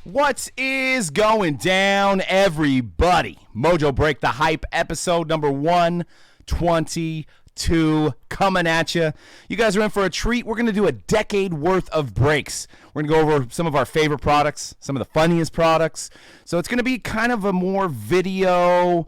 What is going down, everybody? Mojo Break the Hype, episode number 122 coming at you. You guys are in for a treat. We're going to do a decade worth of breaks. We're going to go over some of our favorite products, some of the funniest products. So it's going to be kind of a more video,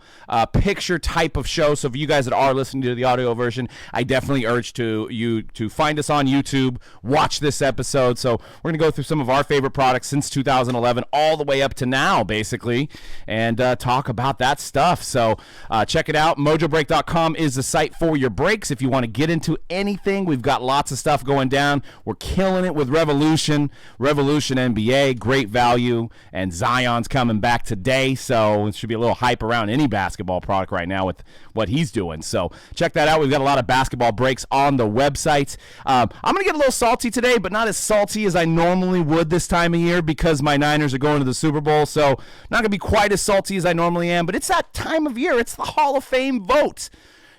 picture type of show. So for you guys that are listening to the audio version, I definitely urge you to find us on YouTube, watch this episode. So we're going to go through some of our favorite products since 2011 all the way up to now, basically, and talk about that stuff. So check it out. MojoBreak.com is the site for your breaks. If you want to get into anything, we've got lots of stuff going down. We're killing it with Revolution NBA, great value, and Zion's coming back today, so it should be a little hype around any basketball product right now with what he's doing. So check that out. We've got a lot of basketball breaks on the website. I'm going to get a little salty today, but not as salty as I normally would this time of year because my Niners are going to the Super Bowl, so not going to be quite as salty as I normally am, but it's that time of year. It's the Hall of Fame vote.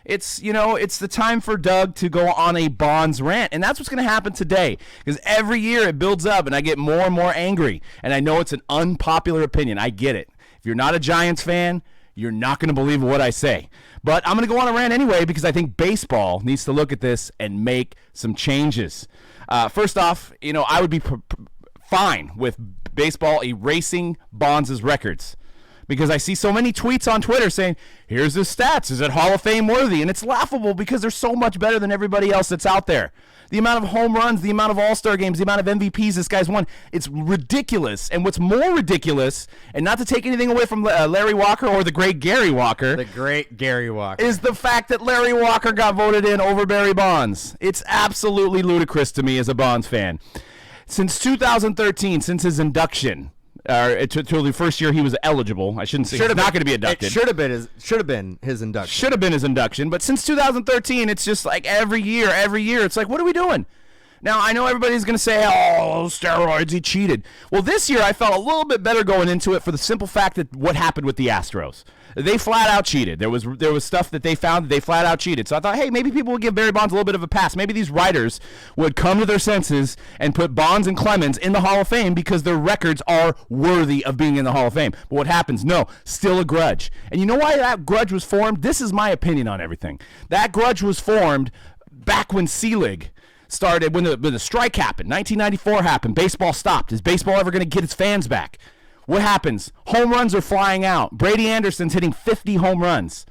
It's the time for Doug to go on a Bonds rant, and that's what's going to happen today, because every year it builds up, and I get more and more angry, and I know it's an unpopular opinion. I get it. If you're not a Giants fan, you're not going to believe what I say, but I'm going to go on a rant anyway, because I think baseball needs to look at this and make some changes. First off, I would be fine with baseball erasing Bonds' records, because I see so many tweets on Twitter saying, here's his stats, is it Hall of Fame worthy? And it's laughable because they're so much better than everybody else that's out there. The amount of home runs, the amount of all-star games, the amount of MVPs this guy's won, it's ridiculous. And what's more ridiculous, and not to take anything away from Larry Walker or the great Gary Walker. The great Gary Walker. Is the fact that Larry Walker got voted in over Barry Bonds. It's absolutely ludicrous to me as a Bonds fan. Since 2013, since his induction, till the first year he was eligible. I shouldn't say he's not going to be inducted. It should have been his induction. Should have been his induction, but since 2013, it's just like every year, it's like, what are we doing? Now, I know everybody's going to say, oh, steroids, he cheated. Well, this year I felt a little bit better going into it for the simple fact that what happened with the Astros. They flat out cheated. There was stuff that they found that they flat out cheated. So I thought, hey, maybe people would give Barry Bonds a little bit of a pass. Maybe these writers would come to their senses and put Bonds and Clemens in the Hall of Fame because their records are worthy of being in the Hall of Fame. But what happens? No, still a grudge. And you know why that grudge was formed? This is my opinion on everything. That grudge was formed back when Selig started, when the strike happened. 1994 happened. Baseball stopped. Is baseball ever going to get its fans back? What happens? Home runs are flying out. Brady Anderson's hitting 50 home runs.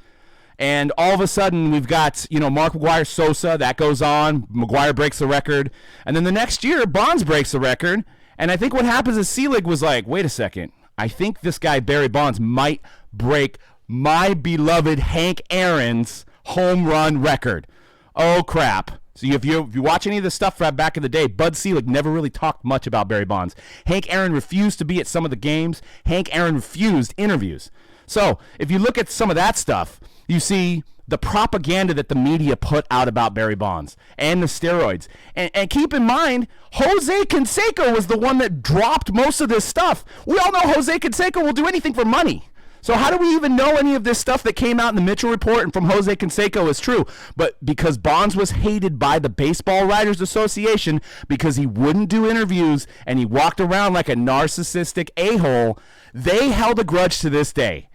And all of a sudden, we've got, Mark McGwire Sosa. That goes on. McGwire breaks the record. And then the next year, Bonds breaks the record. And I think what happens is Selig was like, wait a second. I think this guy, Barry Bonds, might break my beloved Hank Aaron's home run record. Oh, crap. So if you watch any of the stuff from back in the day, Bud Selig never really talked much about Barry Bonds. Hank Aaron refused to be at some of the games. Hank Aaron refused interviews. So if you look at some of that stuff, you see the propaganda that the media put out about Barry Bonds and the steroids. And keep in mind, Jose Canseco was the one that dropped most of this stuff. We all know Jose Canseco will do anything for money. So how do we even know any of this stuff that came out in the Mitchell Report and from Jose Canseco is true? But because Bonds was hated by the Baseball Writers Association because he wouldn't do interviews and he walked around like a narcissistic a-hole, they held a grudge to this day.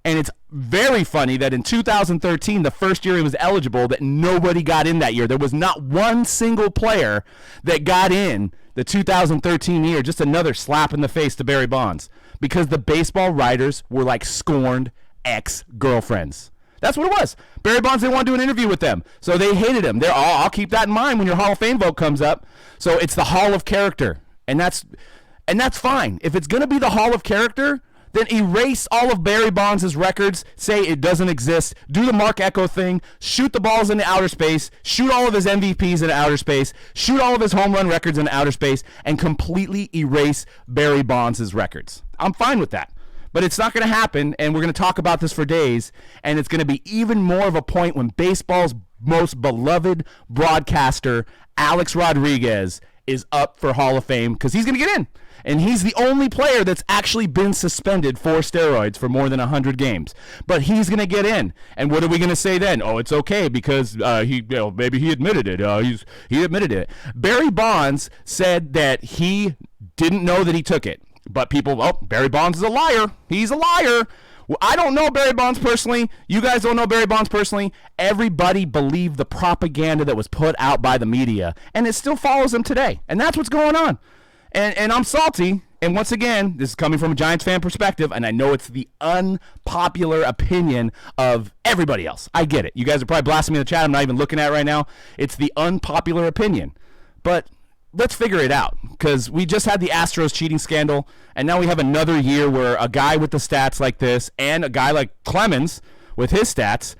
And it's very funny that in 2013, the first year he was eligible, that nobody got in that year. There was not one single player that got in the 2013 year. Just another slap in the face to Barry Bonds. Because the baseball writers were like scorned ex-girlfriends. That's what it was. Barry Bonds didn't want to do an interview with them, so they hated him. I'll keep that in mind when your Hall of Fame vote comes up. So it's the Hall of Character, and that's fine. If it's going to be the Hall of Character, then erase all of Barry Bonds' records, say it doesn't exist, do the Mark Ecko thing, shoot the balls into outer space, shoot all of his MVPs into outer space, shoot all of his home run records into outer space, and completely erase Barry Bonds' records. I'm fine with that. But it's not going to happen, and we're going to talk about this for days, and it's going to be even more of a point when baseball's most beloved broadcaster, Alex Rodriguez, is up for Hall of Fame because he's going to get in. And he's the only player that's actually been suspended for steroids for more than 100 games. But he's going to get in. And what are we going to say then? Oh, it's okay because maybe he admitted it. He admitted it. Barry Bonds said that he didn't know that he took it. But people, Barry Bonds is a liar. He's a liar. Well, I don't know Barry Bonds personally. You guys don't know Barry Bonds personally. Everybody believed the propaganda that was put out by the media, and it still follows them today. And that's what's going on. And I'm salty. And once again, this is coming from a Giants fan perspective, and I know it's the unpopular opinion of everybody else. I get it. You guys are probably blasting me in the chat. I'm not even looking at it right now. It's the unpopular opinion. But let's figure it out, because we just had the Astros cheating scandal, and now we have another year where a guy with the stats like this and a guy like Clemens with his stats,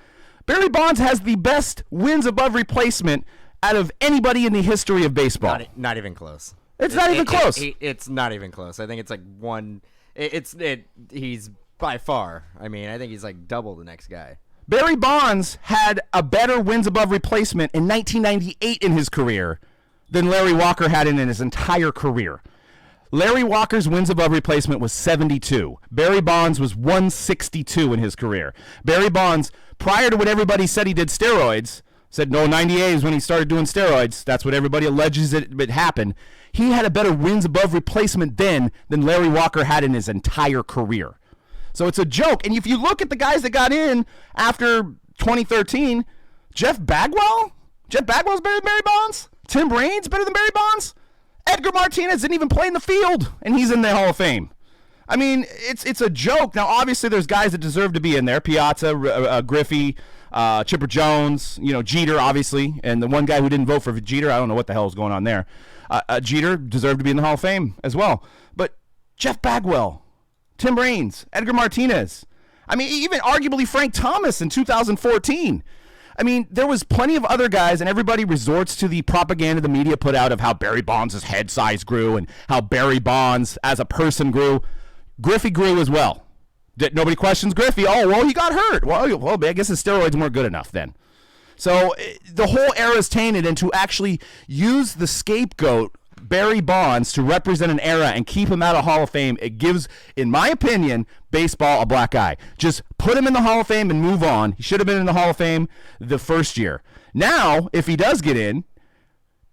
Barry Bonds has the best wins above replacement out of anybody in the history of baseball. Not even close. It's not even close. It's not even close. I think it's like one. He's by far. I mean, I think he's like double the next guy. Barry Bonds had a better wins above replacement in 1998 in his career than Larry Walker had in his entire career. Larry Walker's wins above replacement was 72. Barry Bonds was 162 in his career. Barry Bonds, prior to what everybody said he did steroids, said no, 98 is when he started doing steroids. That's what everybody alleges it happened. He had a better wins above replacement then than Larry Walker had in his entire career. So it's a joke. And if you look at the guys that got in after 2013, Jeff Bagwell's better than Barry Bonds. Tim Raines better than Barry Bonds. Edgar Martinez didn't even play in the field, and he's in the Hall of Fame. I mean, it's a joke. Now, obviously, there's guys that deserve to be in there. Piazza, Griffey, Chipper Jones, Jeter, obviously. And the one guy who didn't vote for Jeter, I don't know what the hell is going on there. Jeter deserved to be in the Hall of Fame as well. But Jeff Bagwell, Tim Raines, Edgar Martinez. I mean, even arguably Frank Thomas in 2014. I mean, there was plenty of other guys, and everybody resorts to the propaganda the media put out of how Barry Bonds' head size grew and how Barry Bonds as a person grew. Griffey grew as well. Nobody questions Griffey. Oh, well, he got hurt. Well, I guess his steroids weren't good enough then. So the whole era is tainted, and to actually use the scapegoat Barry Bonds to represent an era and keep him out of Hall of Fame, it gives, in my opinion, baseball a black eye. Just put him in the Hall of Fame and move on. He should have been in the Hall of Fame the first year. Now, if he does get in,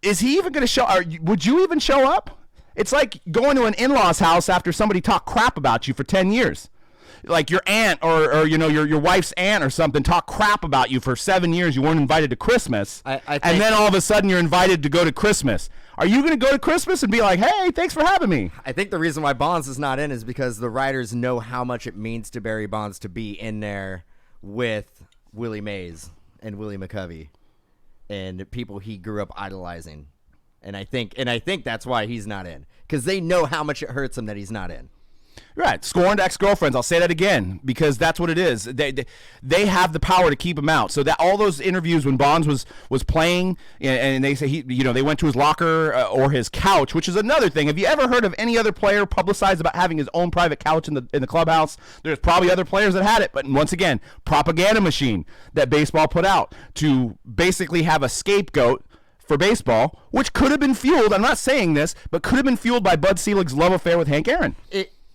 is he even going to show? Would you even show up? It's like going to an in-law's house after somebody talked crap about you for 10 years. Like your aunt or your wife's aunt or something talk crap about you for 7 years. You weren't invited to Christmas, and then all of a sudden you're invited to go to Christmas. Are you going to go to Christmas and be like, hey, thanks for having me? I think the reason why Bonds is not in is because the writers know how much it means to Barry Bonds to be in there with Willie Mays and Willie McCovey and people he grew up idolizing. And I think that's why he's not in, because they know how much it hurts him that he's not in. Right, scorned ex-girlfriends. I'll say that again because that's what it is. They have the power to keep him out. So that all those interviews when Bonds was playing, and they say they went to his locker or his couch, which is another thing. Have you ever heard of any other player publicized about having his own private couch in the clubhouse? There's probably other players that had it, but once again, propaganda machine that baseball put out to basically have a scapegoat for baseball, which could have been fueled. I'm not saying this, but could have been fueled by Bud Selig's love affair with Hank Aaron.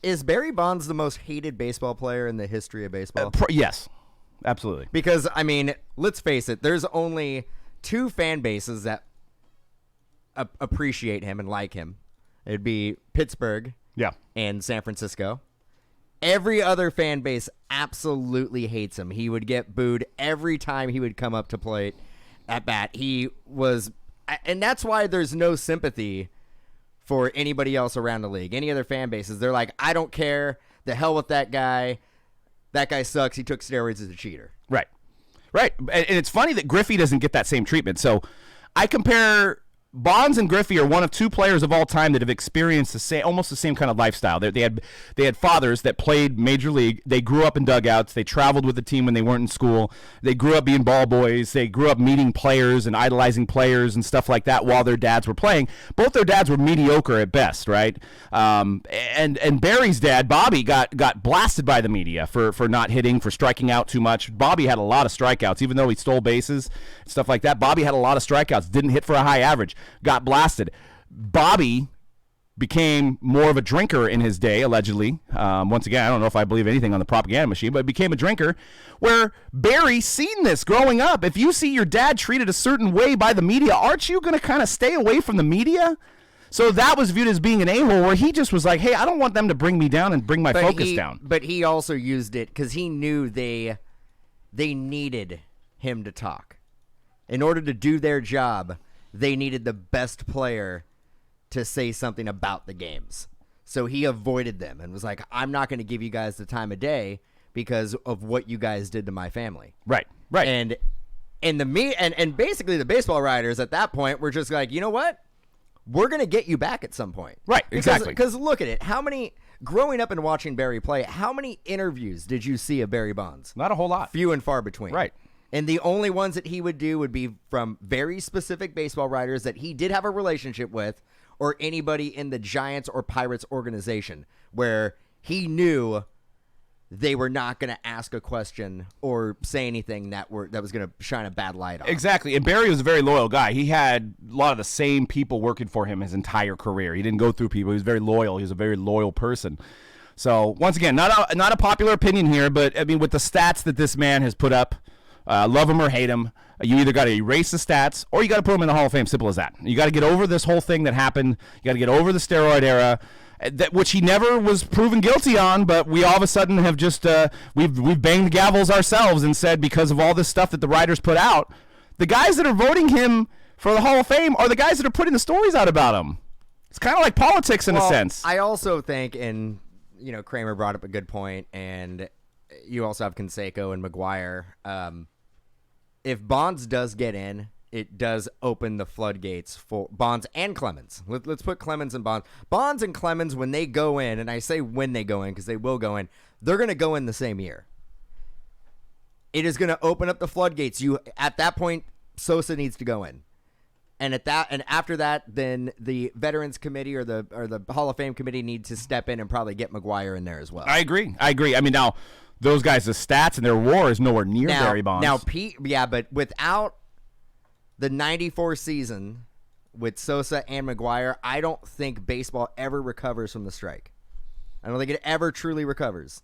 Is Barry Bonds the most hated baseball player in the history of baseball? Yes, absolutely. Because, I mean, let's face it, there's only two fan bases that appreciate him and like him. It'd be Pittsburgh and San Francisco. Every other fan base absolutely hates him. He would get booed every time he would come up to plate at bat. And that's why there's no sympathy for anybody else around the league, any other fan bases. They're like, I don't care. The hell with that guy. That guy sucks. He took steroids as a cheater. Right. And it's funny that Griffey doesn't get that same treatment. So I compare Bonds and Griffey are one of two players of all time that have experienced almost the same kind of lifestyle. They had fathers that played Major League. They grew up in dugouts. They traveled with the team when they weren't in school. They grew up being ball boys. They grew up meeting players and idolizing players and stuff like that while their dads were playing. Both their dads were mediocre at best, right? And Barry's dad, Bobby, got blasted by the media for not hitting, for striking out too much. Bobby had a lot of strikeouts, even though he stole bases, stuff like that. Bobby had a lot of strikeouts, didn't hit for a high average. Got blasted. Bobby became more of a drinker in his day, allegedly. Once again, I don't know if I believe anything on the propaganda machine, but became a drinker, where Barry seen this growing up. If you see your dad treated a certain way by the media, aren't you going to kind of stay away from the media? So that was viewed as being an a-hole, where he just was like, hey, I don't want them to bring me down and bring my focus down. But he also used it because he knew they needed him to talk. In order to do their job, they needed the best player to say something about the games. So he avoided them and was like, I'm not going to give you guys the time of day because of what you guys did to my family. Right. And basically the baseball writers at that point were just like, you know what? We're going to get you back at some point. Right, exactly. Because look at it. Growing up and watching Barry play, how many interviews did you see of Barry Bonds? Not a whole lot. Few and far between. Right. And the only ones that he would do would be from very specific baseball writers that he did have a relationship with, or anybody in the Giants or Pirates organization where he knew they were not going to ask a question or say anything that was going to shine a bad light on. Exactly. And Barry was a very loyal guy. He had a lot of the same people working for him his entire career. He didn't go through people. He was very loyal. He was a very loyal person. So, once again, not a popular opinion here, but, I mean, with the stats that this man has put up, love him or hate him, you either got to erase the stats or you got to put him in the Hall of Fame. Simple as that. You got to get over this whole thing that happened. You got to get over the steroid era, which he never was proven guilty on, but we all of a sudden have just we've banged the gavels ourselves and said, because of all this stuff that the writers put out, the guys that are voting him for the Hall of Fame are the guys that are putting the stories out about him. It's kind of like politics in a sense. I also think, and Kramer brought up a good point, and you also have Canseco and McGuire. If Bonds does get in, it does open the floodgates for Bonds and Clemens. Let's put Clemens and Bonds. Bonds and Clemens, when they go in, and I say when they go in because they will go in, they're going to go in the same year. It is going to open up the floodgates. At that point, Sosa needs to go in. And after that, then the Veterans Committee or the Hall of Fame Committee needs to step in and probably get McGuire in there as well. I agree. I mean, now, those guys' stats and their WAR is nowhere near Barry Bonds. Now, but without the 94 season with Sosa and McGuire, I don't think baseball ever recovers from the strike. I don't think it ever truly recovers.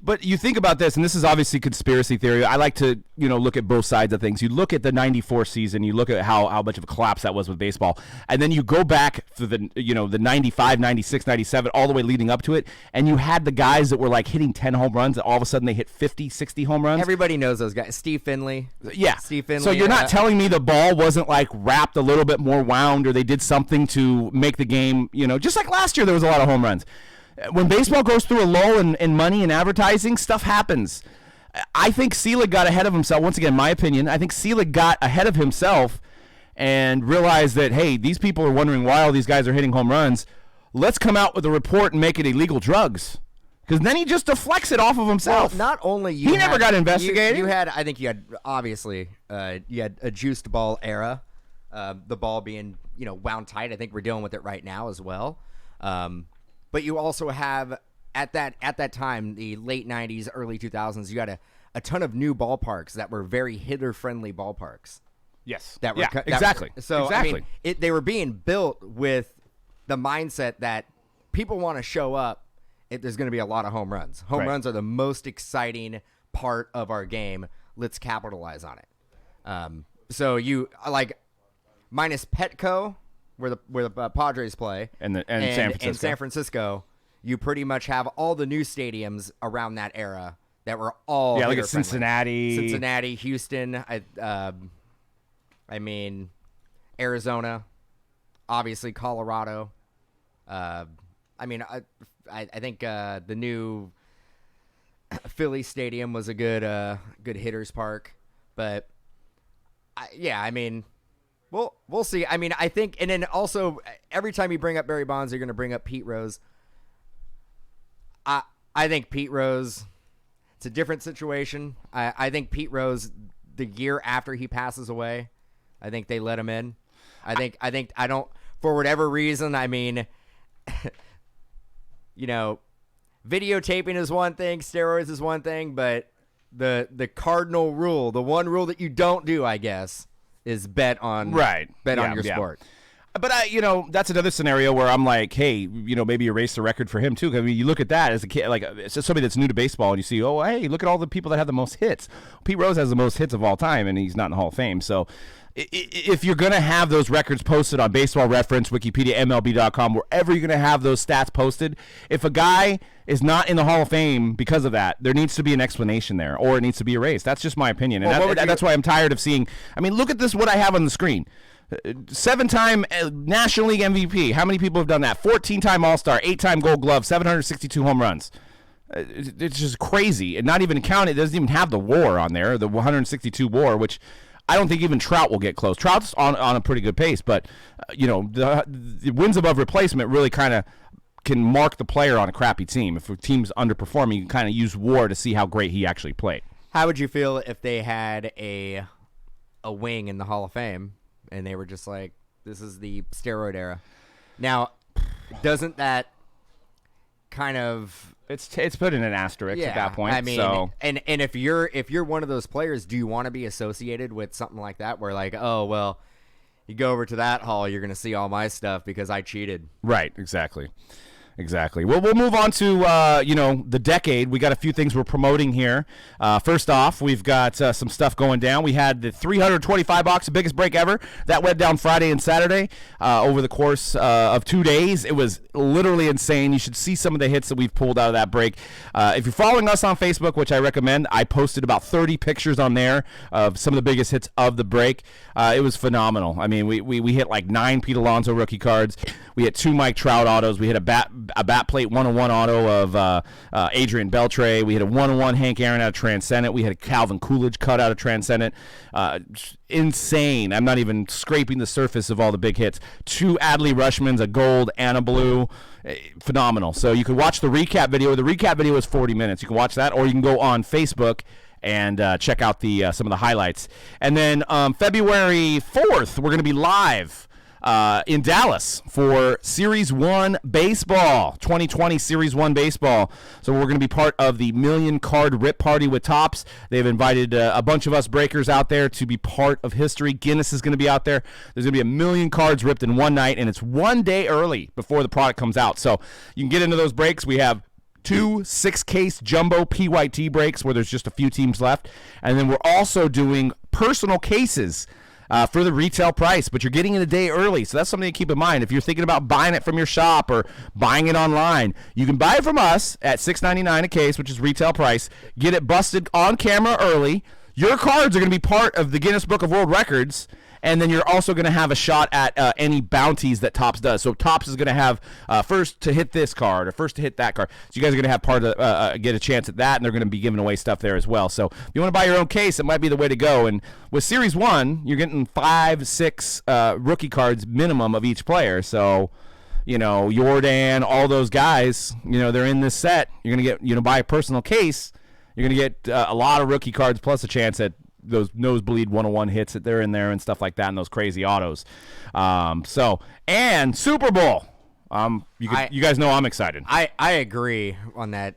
But you think about this, and this is obviously conspiracy theory. I like to, look at both sides of things. You look at the 94 season, you look at how much of a collapse that was with baseball, and then you go back to the 95, 96, 97, all the way leading up to it, and you had the guys that were like hitting 10 home runs, and all of a sudden they hit 50, 60 home runs. Everybody knows those guys. Steve Finley. Yeah. Steve Finley. So you're not telling me the ball wasn't like wrapped a little bit more wound, or they did something to make the game, just like last year there was a lot of home runs. When baseball goes through a lull in money and advertising, stuff happens. I think Selig got ahead of himself. Once again, my opinion, I think Selig got ahead of himself and realized that, hey, these people are wondering why all these guys are hitting home runs. Let's come out with a report and make it illegal drugs. Because then he just deflects it off of himself. Well, not only he never got investigated. I think you had, obviously, you had a juiced ball era. The ball being, wound tight. I think we're dealing with it right now as well. But you also have, at that time, the late 90s, early 2000s, you had a ton of new ballparks that were very hitter-friendly ballparks. Yes. Exactly. Exactly. I mean, they were being built with the mindset that people want to show up if there's going to be a lot of home runs. Home runs are the most exciting part of our game. Let's capitalize on it. So you, minus Petco, where the Padres play, and San Francisco, you pretty much have all the new stadiums around that era that were all like at Cincinnati, Houston. Arizona, obviously Colorado. I think the new Philly stadium was a good hitters park, but we'll see. I mean, I think, and then also every time you bring up Barry Bonds, you're going to bring up Pete Rose. I think Pete Rose, it's a different situation. I think Pete Rose, the year after he passes away, I think they let him in. I don't, for whatever reason, I mean, videotaping is one thing, steroids is one thing, but the cardinal rule, the one rule that you don't do, I guess, is bet on your sport. But that's another scenario where I'm like, hey, maybe erase the record for him too. I mean, you look at that as a kid, like it's just somebody that's new to baseball, and you see, oh, hey, look at all the people that have the most hits. Pete Rose has the most hits of all time, and he's not in the Hall of Fame. So, if you're gonna have those records posted on Baseball Reference, Wikipedia, MLB.com, wherever you're gonna have those stats posted, if a guy is not in the Hall of Fame because of that, there needs to be an explanation there, or it needs to be erased. That's just my opinion, and that's why I'm tired of seeing. I mean, look at this. What I have on the screen. 7-time National League MVP. How many people have done that? 14-time All-Star, 8-time Gold Glove, 762 home runs. It's just crazy. And not even count, it doesn't even have the WAR on there, the 162 WAR, which I don't think even Trout will get close. Trout's on a pretty good pace, but the wins above replacement really kind of can mark the player on a crappy team. If a team's underperforming, you can kind of use WAR to see how great he actually played. How would you feel if they had a wing in the Hall of Fame? And they were just like, this is the steroid era. Now, doesn't that kind of... It's put in an asterisk at that point. I mean, so. and if you're one of those players, do you want to be associated with something like that where like, oh, well, you go over to that hall, you're going to see all my stuff because I cheated. Right, exactly. Well, we'll move on to, the decade. We got a few things we're promoting here. First off, we've got some stuff going down. We had the 325 box, the biggest break ever. That went down Friday and Saturday over the course of 2 days. It was literally insane. You should see some of the hits that we've pulled out of that break. If you're following us on Facebook, which I recommend, I posted about 30 pictures on there of some of the biggest hits of the break. It was phenomenal. I mean, we hit like 9 Pete Alonso rookie cards. We hit 2 Mike Trout autos. We hit a bat plate 101 auto of Adrian Beltre. We had a 101 Hank Aaron out of Transcendent. We had a Calvin Coolidge cut out of Transcendent. Insane. I'm not even scraping the surface of all the big hits. 2 Adley Rushmans, a gold and a blue. Phenomenal. So you can watch the recap video. The recap video is 40 minutes. You can watch that, or you can go on Facebook and check out some of the highlights. And then February 4th, we're going to be live in Dallas for Series 1 Baseball, 2020 Series 1 Baseball. So we're going to be part of the Million Card Rip Party with Topps. They've invited a bunch of us breakers out there to be part of history. Guinness is going to be out there. There's going to be 1 million cards ripped in one night, and it's 1 day early before the product comes out. So you can get into those breaks. We have 2 6-case jumbo PYT breaks where there's just a few teams left. And then we're also doing personal cases for the retail price, but you're getting it a day early, so that's something to keep in mind. If you're thinking about buying it from your shop or buying it online, you can buy it from us at $6.99 a case, which is retail price. Get it busted on camera early. Your cards are going to be part of the Guinness Book of World Records, and then you're also going to have a shot at any bounties that Topps does. So Topps is going to have first to hit this card or first to hit that card. So you guys are going to have part of get a chance at that, and they're going to be giving away stuff there as well. So if you want to buy your own case, it might be the way to go. And with Series 1, you're getting 5, 6 rookie cards minimum of each player. So, Jordan, all those guys, they're in this set. You're going to get, buy a personal case. You're going to get a lot of rookie cards plus a chance at those nosebleed 101 hits that they're in there and stuff like that, and those crazy autos. And Super Bowl. You guys know I'm excited. I agree on that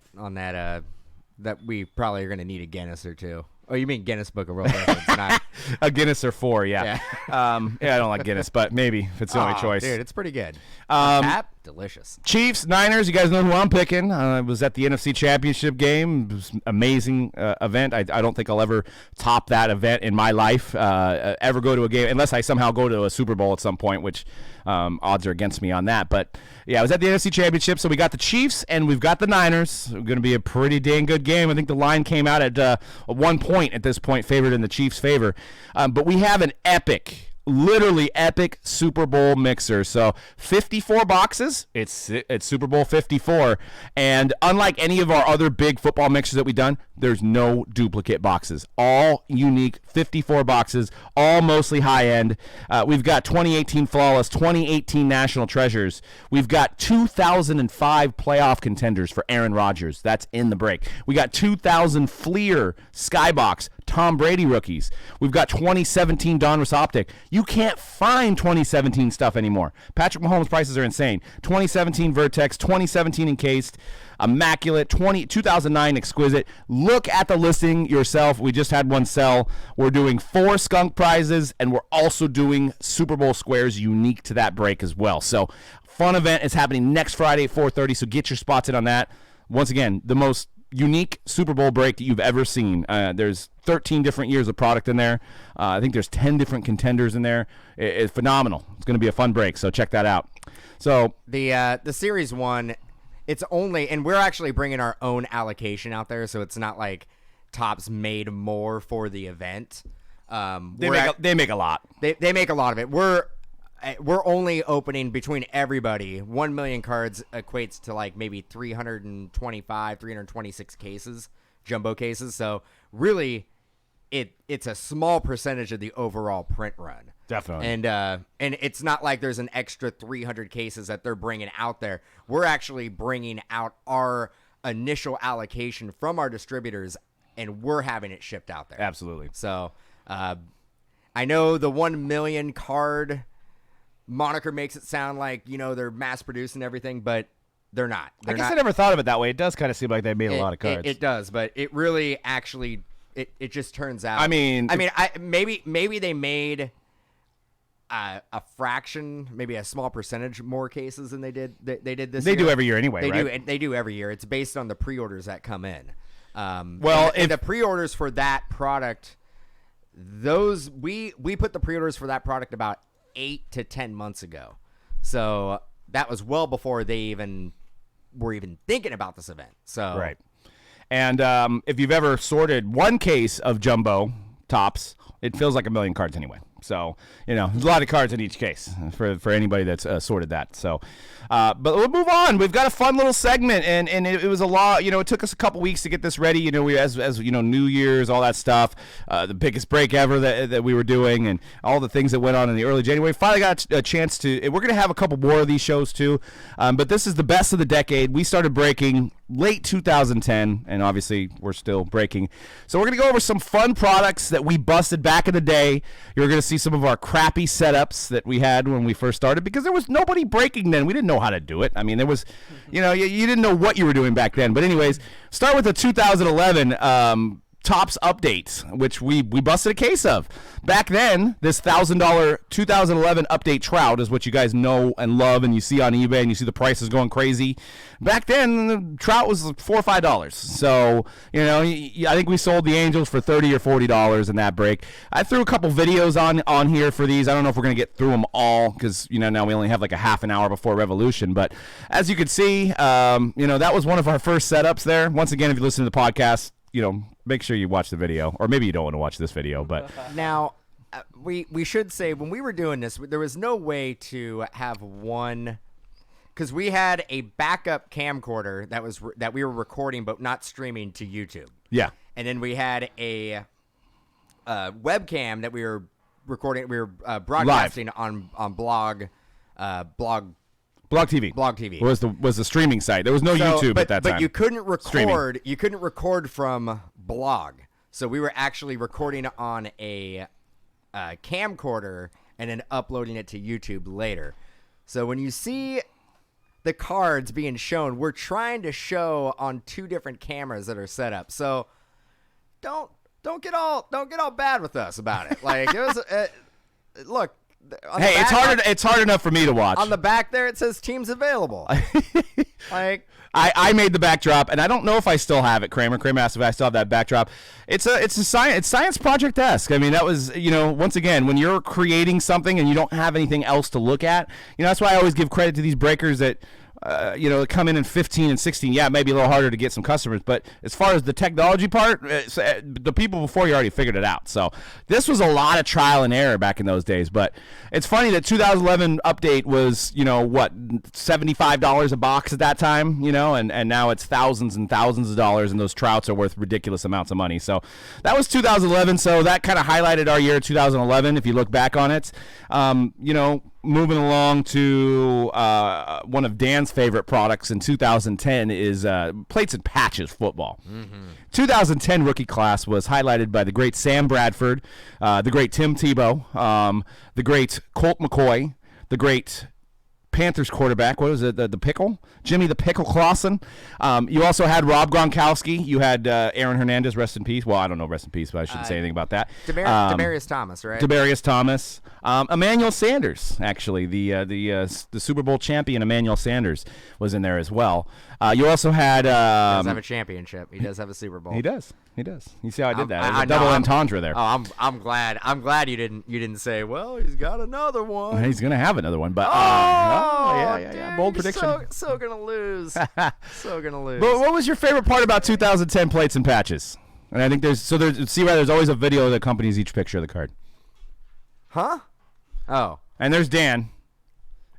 that we probably are going to need a Guinness or 2. Oh, you mean Guinness Book of World Records, not a Guinness or 4, yeah. I don't like Guinness, but maybe if it's the only choice. Dude, it's pretty good. Tap, delicious. Chiefs, Niners, you guys know who I'm picking. I was at the NFC Championship game. It was an amazing event. I don't think I'll ever top that event in my life, ever go to a game, unless I somehow go to a Super Bowl at some point, which odds are against me on that. But, yeah, I was at the NFC Championship, so we got the Chiefs and we've got the Niners. It's going to be a pretty dang good game. I think the line came out at 1 point at this point, favored in the Chiefs' favor. But we have an literally epic Super Bowl mixer. So 54 boxes. It's Super Bowl 54. And unlike any of our other big football mixers that we've done, there's no duplicate boxes. All unique 54 boxes, all mostly high end. We've got 2018 Flawless, 2018 National Treasures. We've got 2005 playoff contenders for Aaron Rodgers. That's in the break. We got 2000 Fleer Skybox, Tom Brady rookies. We've got 2017 Donruss Optic. You can't find 2017 stuff anymore. Patrick Mahomes prices are insane. 2017 Vertex, 2017 Encased, Immaculate, 2009 Exquisite. Look at the listing yourself. We just had one sell. We're doing 4 skunk prizes, and we're also doing Super Bowl squares unique to that break as well. So fun event is happening next Friday at 4:30, so get your spots in on that. Once again, the most unique Super Bowl break that you've ever seen. There's 13 different years of product in there. I think there's 10 different contenders in there. It's phenomenal. It's going to be a fun break, so check that out. So the Series 1, it's only, and we're actually bringing our own allocation out there, so it's not like Topps made more for the event. They make a lot. They make a lot of it. We're only opening between everybody. 1 million cards equates to like maybe 325, 326 cases, jumbo cases. So really, it's a small percentage of the overall print run. Definitely. And it's not like there's an extra 300 cases that they're bringing out there. We're actually bringing out our initial allocation from our distributors, and we're having it shipped out there. Absolutely. So I know the 1 million card moniker makes it sound like, you know, they're mass produced and everything, but they're not. I guess I never thought of it that way. It does kind of seem like they made a lot of cards. It does, but it really actually it just turns out. Maybe they made a fraction, maybe a small percentage more cases than they did this year. They do every year anyway, right? They do every year. It's based on the pre-orders that come in. And the pre-orders for that product, those we put the pre-orders for that product about 8 to 10 months ago. So that was well before they were even thinking about this event. So right. And if you've ever sorted one case of jumbo Topps, it feels like 1 million cards anyway. So, you know, there's a lot of cards in each case for anybody that's sorted that. So, but we'll move on. We've got a fun little segment, and it was a lot. You know, it took us a couple weeks to get this ready. You know, we as you know, New Year's, all that stuff, the biggest break ever that we were doing, and all the things that went on in the early January. Finally got a chance to. We're going to have a couple more of these shows too, but this is the best of the decade. We started breaking late 2010, and obviously we're still breaking. So we're going to go over some fun products that we busted back in the day. You're going to see some of our crappy setups that we had when we first started, because there was nobody breaking then. We didn't know how to do it. I mean, there was, you know, you didn't know what you were doing back then. But anyways, start with the 2011 Topps updates, which we busted a case of. Back then, this $1,000 2011 update Trout is what you guys know and love, and you see on eBay, and you see the prices going crazy. Back then, the Trout was $4 or $5. So, you know, I think we sold the Angels for $30 or $40 in that break. I threw a couple videos on here for these. I don't know if we're going to get through them all, because, you know, now we only have like a half an hour before Revolution. But as you can see, you know, that was one of our first setups there. Once again, if you listen to the podcast, you know, make sure you watch the video, or maybe you don't want to watch this video. But now, we should say, when we were doing this, there was no way to have one, because we had a backup camcorder that we were recording but not streaming to YouTube. Yeah, and then we had a webcam that we were recording. We were broadcasting on Blog TV. Blog TV was the streaming site. There was no YouTube at that time. But you couldn't record. Streaming. You couldn't record from Blog. So we were actually recording on a camcorder and then uploading it to YouTube later. So when you see the cards being shown, we're trying to show on 2 different cameras that are set up. So don't get all bad with us about it. Like, it was look. Hey, it's hard enough for me to watch. On the back there, it says teams available. Like, I made the backdrop, and I don't know if I still have it. Kramer asked if I still have that backdrop. It's science project-esque. I mean, that was, you know, once again, when you're creating something and you don't have anything else to look at, you know, that's why I always give credit to these breakers that, you know, come in 15 and 16. Yeah, it may be a little harder to get some customers, but as far as the technology part, the people before you already figured it out. So this was a lot of trial and error back in those days. But it's funny that 2011 update was, you know, what, $75 a box at that time, you know, and now it's thousands and thousands of dollars, and those Trouts are worth ridiculous amounts of money. So that was 2011. So that kind of highlighted our year 2011 if you look back on it. You know, moving along to one of Dan's favorite products in 2010 is plates and patches football. 2010 rookie class was highlighted by the great Sam Bradford, the great Tim Tebow, the great Colt McCoy, the great Panthers quarterback, what was it, the Pickle? Jimmy the Pickle Clausen. You also had Rob Gronkowski. You had Aaron Hernandez, rest in peace. Well, I don't know, rest in peace, but I shouldn't say anything about that. Demaryius Thomas, right? Demaryius Thomas. Emmanuel Sanders, actually. The Super Bowl champion Emmanuel Sanders was in there as well. You also had... he does have a championship. He does have a Super Bowl. He does. He does. You see how I did that? There's a double entendre there. Oh, I'm glad. I'm glad you didn't say, well, he's got another one. He's gonna have another one, but yeah. Bold prediction. So gonna lose. So gonna lose. But what was your favorite part about 2010 plates and patches? And I think there's always a video that accompanies each picture of the card. Huh? Oh. And there's Dan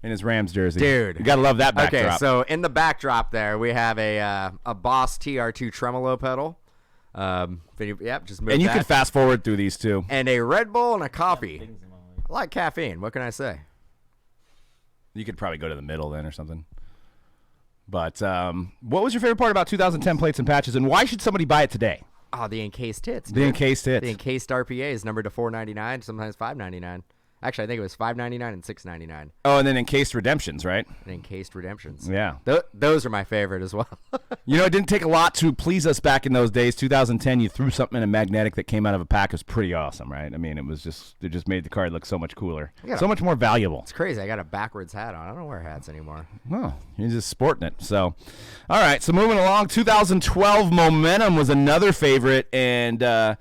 in his Rams jersey. Dude. You gotta love that backdrop. Okay, so in the backdrop there, we have a Boss TR2 tremolo pedal. Just move and you that. can fast forward through these too. And a Red Bull and a coffee. I like caffeine. What can I say? You could probably go to the middle then or something. But what was your favorite part about 2010 plates and patches, and why should somebody buy it today? Oh, the encased hits. The encased hits. The encased RPA is numbered to $4.99, sometimes $5.99. Actually, I think it was $5.99 and $6.99. Oh, and then encased redemptions, right? And encased redemptions. Yeah. Those are my favorite as well. You know, it didn't take a lot to please us back in those days. 2010, you threw something in a magnetic that came out of a pack. It was pretty awesome, right? I mean, it just made the card look so much cooler. So much more valuable. It's crazy. I got a backwards hat on. I don't wear hats anymore. Oh, you're just sporting it. So, all right. So moving along, 2012 Momentum was another favorite, and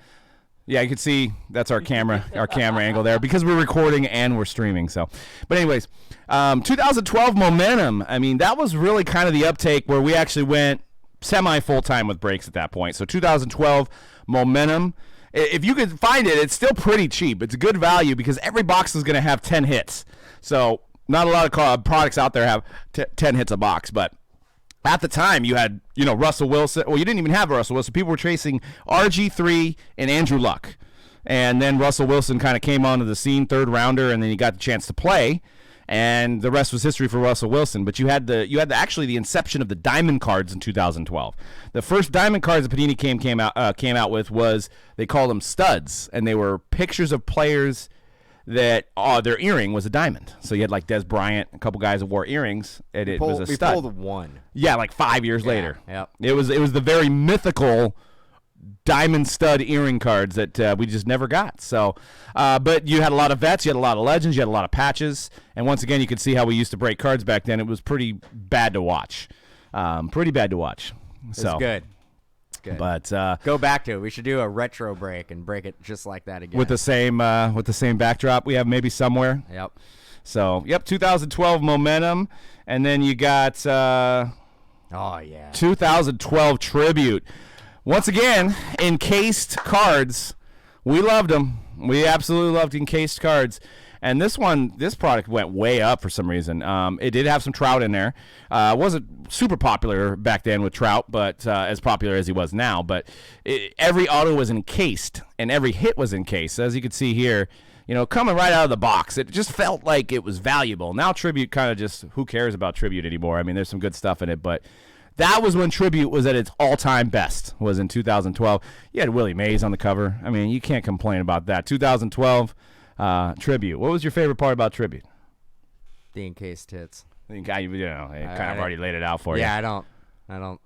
yeah, you can see that's our camera angle there because we're recording and we're streaming. So, but anyways, 2012 Momentum. I mean, that was really kind of the uptake where we actually went semi full time with breaks at that point. So 2012 Momentum. If you could find it, it's still pretty cheap. It's a good value because every box is going to have 10 hits. So not a lot of products out there have 10 hits a box, but at the time, you had, Russell Wilson. Well, you didn't even have Russell Wilson. People were chasing RG3 and Andrew Luck. And then Russell Wilson kind of came onto the scene, third rounder, and then he got the chance to play. And the rest was history for Russell Wilson. But you had actually the inception of the diamond cards in 2012. The first diamond cards that Panini came out with was, they called them studs, and they were pictures of players that their earring was a diamond. So you had like Des Bryant, a couple guys that wore earrings, and it was a stud. We pulled one. Yeah, like 5 years later. Yep. It was the very mythical diamond stud earring cards that we just never got. So, but you had a lot of vets, you had a lot of legends, you had a lot of patches, and once again, you could see how we used to break cards back then. It was pretty bad to watch. It's good. Good. But go back to it. We should do a retro break and break it just like that again. With the same backdrop we have maybe somewhere. Yep. So, 2012 Momentum, and then you got 2012 Tribute. Once again, encased cards. We loved them. We absolutely loved encased cards. And this product went way up for some reason. It did have some Trout in there. It wasn't super popular back then with Trout, but as popular as he was now. But every auto was encased, and every hit was encased. As you can see here, coming right out of the box, it just felt like it was valuable. Now Tribute kind of just, who cares about Tribute anymore? I mean, there's some good stuff in it, but that was when Tribute was at its all-time best, was in 2012. You had Willie Mays on the cover. I mean, you can't complain about that. 2012 Tribute. What was your favorite part about Tribute? The encased hits. I kind of already laid it out for you. Yeah, I don't know.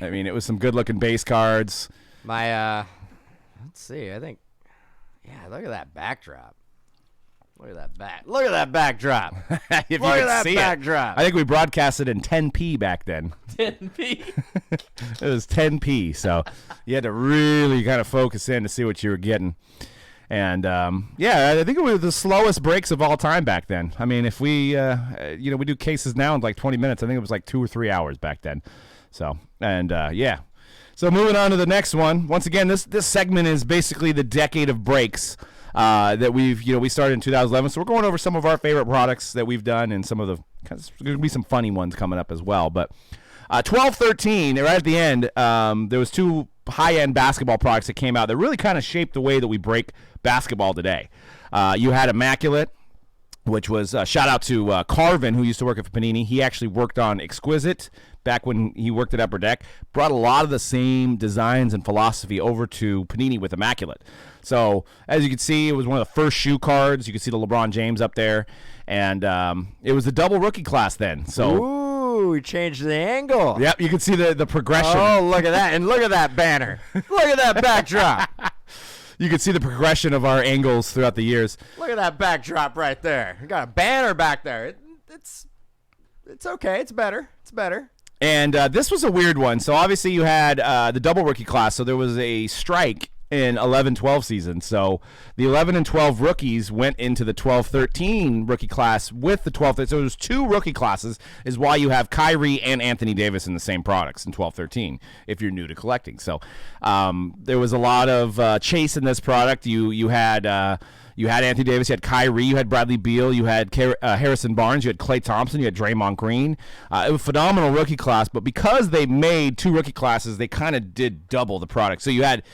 I mean, it was some good-looking base cards. Let's see. I think, look at that backdrop. Look at that backdrop. If you look could at that see backdrop. I think we broadcasted in 10p back then. 10p. It was 10p, so you had to really kind of focus in to see what you were getting. And I think it was the slowest breaks of all time back then. I mean, if we we do cases now in like 20 minutes. I think it was like 2 or 3 hours back then. So, and so moving on to the next one. Once again, this segment is basically the decade of breaks that we started in 2011. So we're going over some of our favorite products that we've done, and some of the, there's going to be some funny ones coming up as well. But 12-13, right at the end, there was 2 high-end basketball products that came out that really kind of shaped the way that we break basketball today. You had Immaculate, which was shout out to Carvin, who used to work at Panini. He actually worked on Exquisite back when he worked at Upper Deck. Brought a lot of the same designs and philosophy over to Panini with Immaculate. So as you can see, it was one of the first shoe cards. You can see the LeBron James up there, and it was the double rookie class then. So. Ooh, we changed the angle. Yep, you can see the progression. Oh, look at that, and look at that banner. Look at that backdrop. You can see the progression of our angles throughout the years. Look at that backdrop right there. We got a banner back there. It's okay. It's better. It's better. And this was a weird one. So obviously you had the double rookie class. So there was a strike in 11-12 season. So the 11 and 12 rookies went into the 12-13 rookie class with the 12. So it was 2 rookie classes is why you have Kyrie and Anthony Davis in the same products in 12-13 if you're new to collecting. So there was a lot of chase in this product. You had Anthony Davis, you had Kyrie, you had Bradley Beal, you had Harrison Barnes, you had Klay Thompson, you had Draymond Green. It was a phenomenal rookie class, but because they made 2 rookie classes, they kind of did double the product. So you had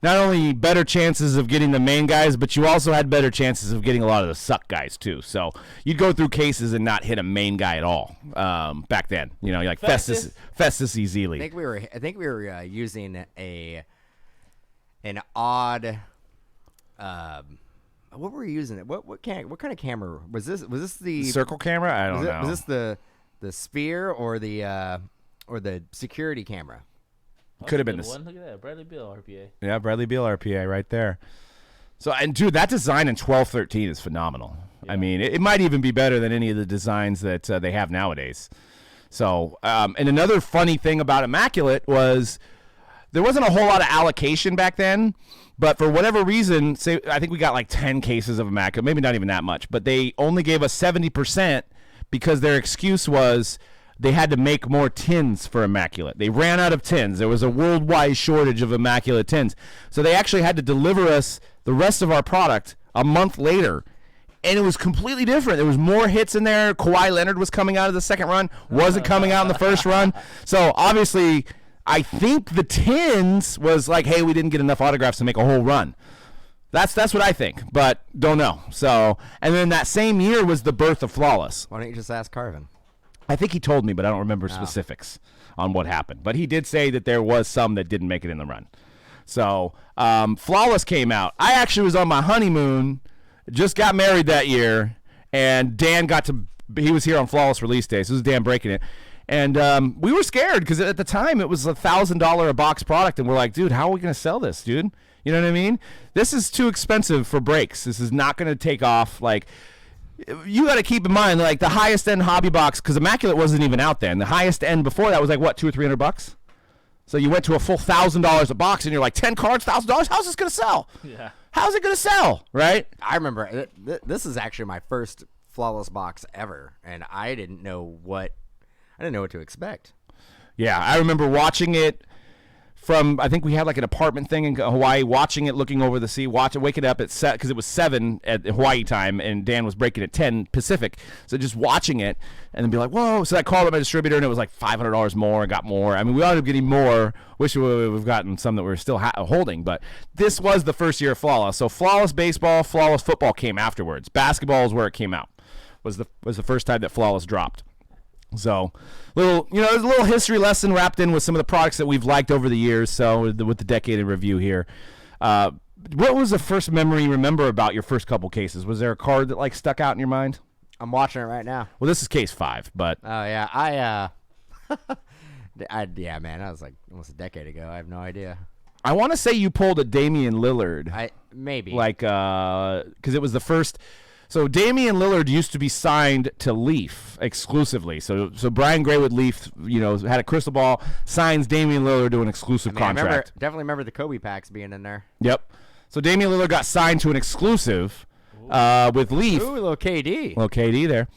not only better chances of getting the main guys, but you also had better chances of getting a lot of the suck guys too. So you'd go through cases and not hit a main guy at all back then. You know, like Festus Ezeli. I think we were using an odd. What were we using? What kind of camera was this? Was this the circle camera? I don't know. Was this the sphere or the security camera? Could have been this one. Look at that, Bradley Beal RPA. Yeah, Bradley Beal RPA right there. So, and dude, that design in 12-13 is phenomenal. Yeah. I mean, it might even be better than any of the designs that they have nowadays. So, and another funny thing about Immaculate was there wasn't a whole lot of allocation back then, but for whatever reason, say I think we got like 10 cases of Immaculate, maybe not even that much, but they only gave us 70% because their excuse was they had to make more tins for Immaculate. They ran out of tins. There was a worldwide shortage of Immaculate tins. So they actually had to deliver us the rest of our product a month later. And it was completely different. There was more hits in there. Kawhi Leonard was coming out of the second run, wasn't coming out in the first run. So obviously, I think the tins was like, hey, we didn't get enough autographs to make a whole run. That's what I think, but don't know. So, and then that same year was the birth of Flawless. Why don't you just ask Carvin? I think he told me, but I don't remember specifics on what happened. But he did say that there was some that didn't make it in the run. So Flawless came out. I actually was on my honeymoon, just got married that year, and Dan he was here on Flawless release day, so this is Dan breaking it. And we were scared because at the time it was $1,000 a box product, and we're like, dude, how are we going to sell this, dude? You know what I mean? This is too expensive for breaks. This is not going to take off. Like, you got to keep in mind, like the highest end hobby box, because Immaculate wasn't even out then. The highest end before that was like what, $200 or $300? So you went to a full $1,000 a box, and you're like, 10 cards, $1,000. How's this gonna sell? Yeah. How's it gonna sell? Right? I remember this is actually my first Flawless box ever, and I didn't know what to expect. Yeah, I remember watching it from, I think we had like an apartment thing in Hawaii, watching it, looking over the sea, waking up at because it was 7 at Hawaii time, and Dan was breaking at 10 Pacific. So just watching it, and then be like, whoa. So I called up my distributor, and it was like $500 more. I got more. I mean, we ended up getting more. Wish we've gotten some that we're still holding, but this was the first year of Flawless. So Flawless baseball, Flawless football came afterwards. Basketball is where it came out. Was the first time that Flawless dropped. So, there's a little history lesson wrapped in with some of the products that we've liked over the years. So, with the decade in review here, what was the first memory you remember about your first couple cases? Was there a card that like stuck out in your mind? I'm watching it right now. Well, this is case 5, but oh yeah, yeah, man, that was like almost a decade ago. I have no idea. I want to say you pulled a Damian Lillard. Maybe like because it was the first. So Damian Lillard used to be signed to Leaf exclusively. So Brian Gray with Leaf, had a crystal ball, signs Damian Lillard to an exclusive contract. Definitely remember the Kobe packs being in there. Yep. So Damian Lillard got signed to an exclusive with Leaf. Ooh, little KD. Little KD there.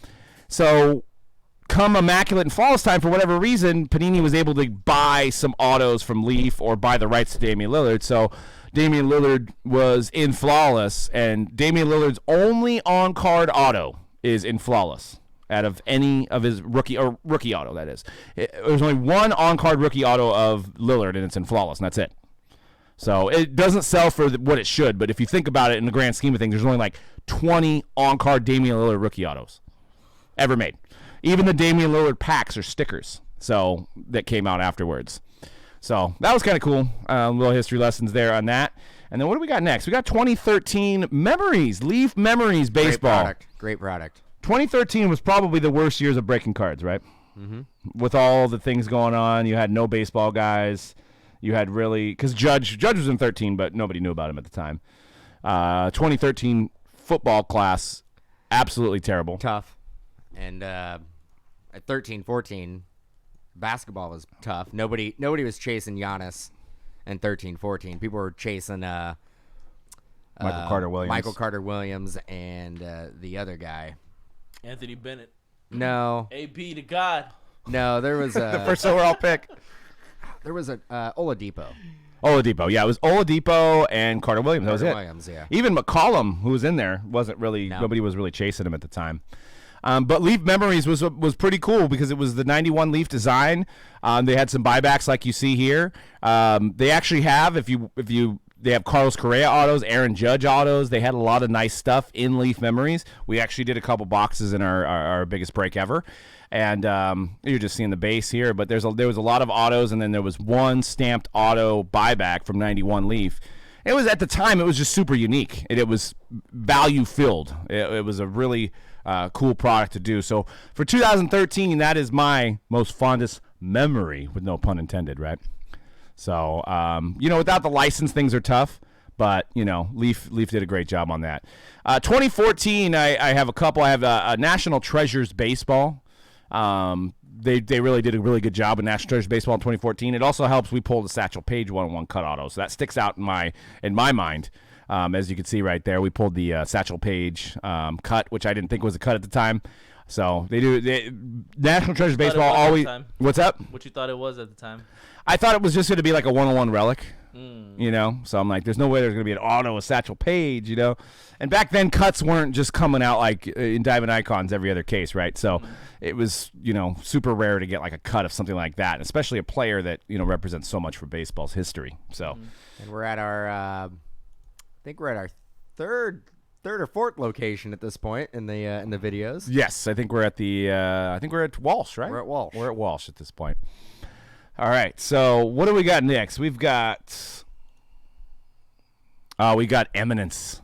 So come Immaculate and Flawless time, for whatever reason, Panini was able to buy some autos from Leaf or buy the rights to Damian Lillard. So Damian Lillard was in Flawless, and Damian Lillard's only on-card auto is in Flawless out of any of his rookie auto, that is. There's only one on-card rookie auto of Lillard, and it's in Flawless, and that's it. So it doesn't sell for what it should, but if you think about it in the grand scheme of things, there's only like 20 on-card Damian Lillard rookie autos ever made. Even the Damian Lillard packs are stickers, so that came out afterwards. So that was kind of cool. Little history lessons there on that. And then what do we got next? We got 2013 Memories, Leaf Memories baseball. Great product. 2013 was probably the worst years of breaking cards, right? Mm-hmm. With all the things going on, you had no baseball guys. You had really, because Judge was in 13, but nobody knew about him at the time. 2013 football class, absolutely terrible. Tough. And at 13, 14, basketball was tough. Nobody was chasing Giannis in 13, 14. People were chasing Michael Carter Williams and the other guy. Anthony Bennett. No. AP to God. No, there was a the first overall pick. There was a Oladipo. Oladipo, yeah, it was Oladipo and Carter Williams. That was it. Williams, yeah. Even McCollum, who was in there, wasn't really. No. Nobody was really chasing him at the time. But Leaf Memories was pretty cool because it was the 91 Leaf design. They had some buybacks like you see here. They actually have they have Carlos Correa autos, Aaron Judge autos. They had a lot of nice stuff in Leaf Memories. We actually did a couple boxes in our biggest break ever. And you're just seeing the base here, but there was a lot of autos, and then there was one stamped auto buyback from 91 Leaf. It was, at the time, it was just super unique. It was value filled. It was a really cool product to do. So for 2013, that is my most fondest memory, with no pun intended, right? So, without the license, things are tough. But, Leaf did a great job on that. 2014, I have a couple. I have a National Treasures Baseball. They really did a really good job in National Treasures Baseball in 2014. It also helps we pulled the Satchel Paige 1-on-1 cut auto. So that sticks out in my mind. As you can see right there, we pulled the Satchel Paige cut, which I didn't think was a cut at the time. So National Treasures Baseball always. What's up? What you thought it was at the time? I thought it was just going to be like a 1-on-1 relic. So I'm like, there's no way there's going to be an auto with Satchel Paige, And back then, cuts weren't just coming out like in Diamond Icons every other case, right? So it was, super rare to get like a cut of something like that, especially a player that, represents so much for baseball's history. So, and we're at our, I think we're at our third or fourth location at this point in the videos. Yes, I think we're at we're at Walsh, right? We're at Walsh. We're at Walsh at this point. All right, so what do we got next? We got Eminence.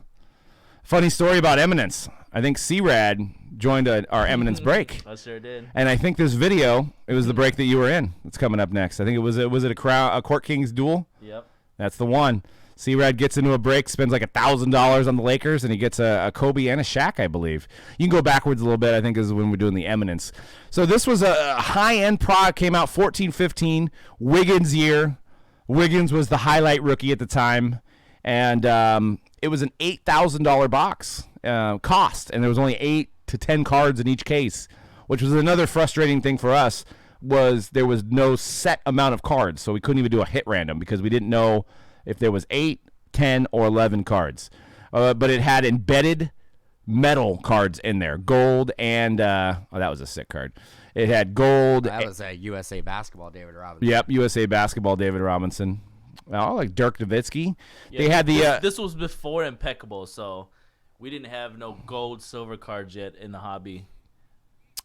Funny story about Eminence. I think C-Rad joined our Eminence break. I sure did. And I think this video, it was the break that you were in. It's coming up next. I think it was a Court Kings duel? Yep. That's the one. C-Rad gets into a break, spends like $1,000 on the Lakers, and he gets a Kobe and a Shaq, I believe. You can go backwards a little bit, I think, is when we're doing the Eminence. So this was a high-end product, came out 14-15, Wiggins year. Wiggins was the highlight rookie at the time, and it was an $8,000 box cost, and there was only 8 to 10 cards in each case, which was another frustrating thing for us, was there was no set amount of cards, so we couldn't even do a hit random because we didn't know if there was 8, 10, or 11 cards. But it had embedded metal cards in there, gold and that was a sick card. It had gold. That was a USA Basketball David Robinson. Yep, USA Basketball David Robinson. Oh, like Dirk Nowitzki. Yeah, they had the. This was before Impeccable, so we didn't have no gold, silver cards yet in the hobby.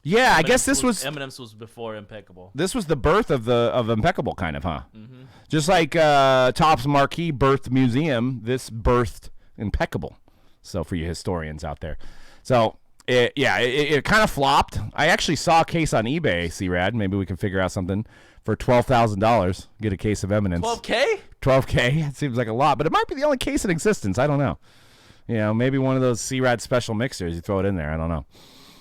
Yeah, I guess this was Eminence was before Impeccable. This was the birth of Impeccable, kind of, huh? Mm-hmm. Just like Topps Marquee birthed Museum, this birthed Impeccable. So for you historians out there, so it kind of flopped. I actually saw a case on eBay, C-Rad. Maybe we can figure out something for $12,000. Get a case of Eminence. $12K? $12K. It seems like a lot, but it might be the only case in existence. I don't know. Maybe one of those C-Rad special mixers. You throw it in there. I don't know.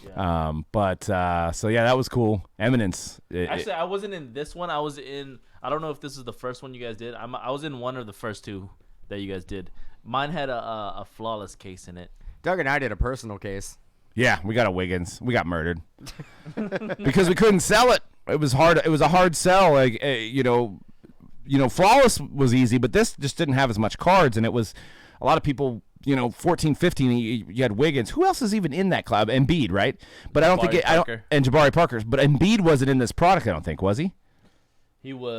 Yeah. So yeah, that was cool. Eminence. Actually, I wasn't in this one. I was in. I don't know if this is the first one you guys did. I was in one of the first two that you guys did. Mine had a flawless case in it. Doug and I did a personal case. Yeah, we got a Wiggins. We got murdered because we couldn't sell it. It was hard. It was a hard sell. Like flawless was easy, but this just didn't have as much cards, and it was a lot of people. 14, 15, you had Wiggins. Who else is even in that club? Embiid, right? But I don't think and Jabari Parker. But Embiid wasn't in this product, I don't think, was he? He was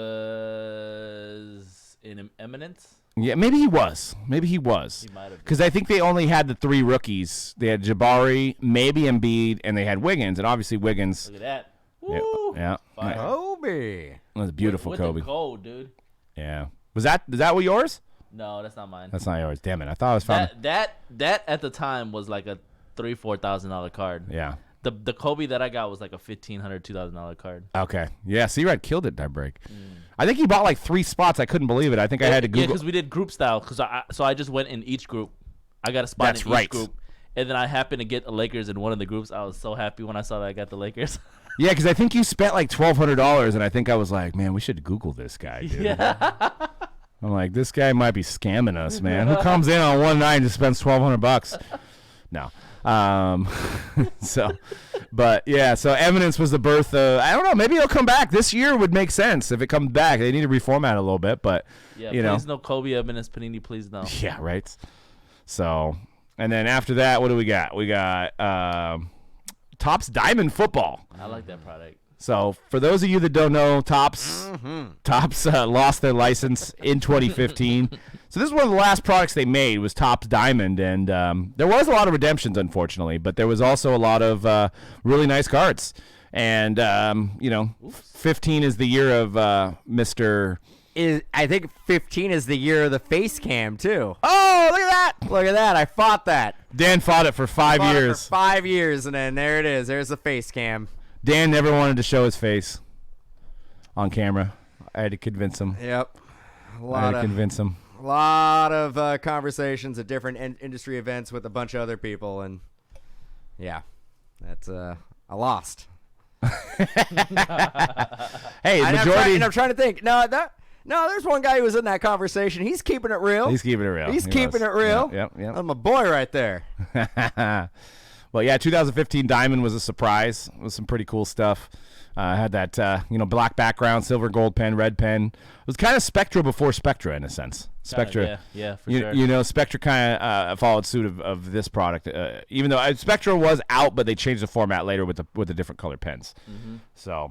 in Eminence. Yeah, maybe he was. Maybe he was. He might have. Because I think they only had the 3 rookies. They had Jabari, maybe Embiid, and they had Wiggins. And obviously Wiggins. Look at that. Yeah. Woo! Yeah. Kobe. That was a beautiful with Kobe. The gold, dude. Yeah. Is that what yours? No, that's not mine. That's not yours. Damn it. I thought I was found. That at the time was like a $3,000-$4,000 card. Yeah. The Kobe that I got was like a $1,500, $2,000 card. Okay. Yeah. C-Red killed it that break. I think he bought like 3 spots. I couldn't believe it. I think I had to Google. Yeah, because we did group style. So I just went in each group. I got a spot in each group. And then I happened to get the Lakers in one of the groups. I was so happy when I saw that I got the Lakers. Yeah, because I think you spent like $1,200, and I think I was like, man, we should Google this guy, dude. Yeah. I'm like, this guy might be scamming us, man. Who comes in on one night and just spends $1,200? No. But yeah, so Eminence was the birth of, I don't know, maybe he'll come back. This year would make sense if it comes back. They need to reformat a little bit, but, yeah, you know. Please no Kobe, Eminence, Panini, please no. Yeah, right. So, and then after that, what do we got? We got Topps Diamond Football. I like that product. So for those of you that don't know, Topps lost their license in 2015. So this is one of the last products they made was Topps Diamond, and there was a lot of redemptions, unfortunately, but there was also a lot of really nice cards. And 15 is the year of Mr. I think 15 is the year of the face cam too. Oh, look at that! Look at that! I fought that. Dan fought it for 5 years. For 5 years, and then there it is. There's the face cam. Dan never wanted to show his face on camera. I had to convince him. Yep. I had to convince him. A lot of conversations at different industry events with a bunch of other people, and yeah, that's I lost. Hey, majority. I'm trying to think. No, there's one guy who was in that conversation. He's keeping it real. He's keeping it real. He's keeping it real. Yep. I'm a boy right there. Well, yeah, 2015 Diamond was a surprise. It was some pretty cool stuff. Had that black background, silver gold pen, red pen. It was kind of Spectra before Spectra in a sense. Spectra, yeah, for sure. You know, Spectra kind of followed suit of this product, even though Spectra was out, but they changed the format later with the different color pens. Mm-hmm. So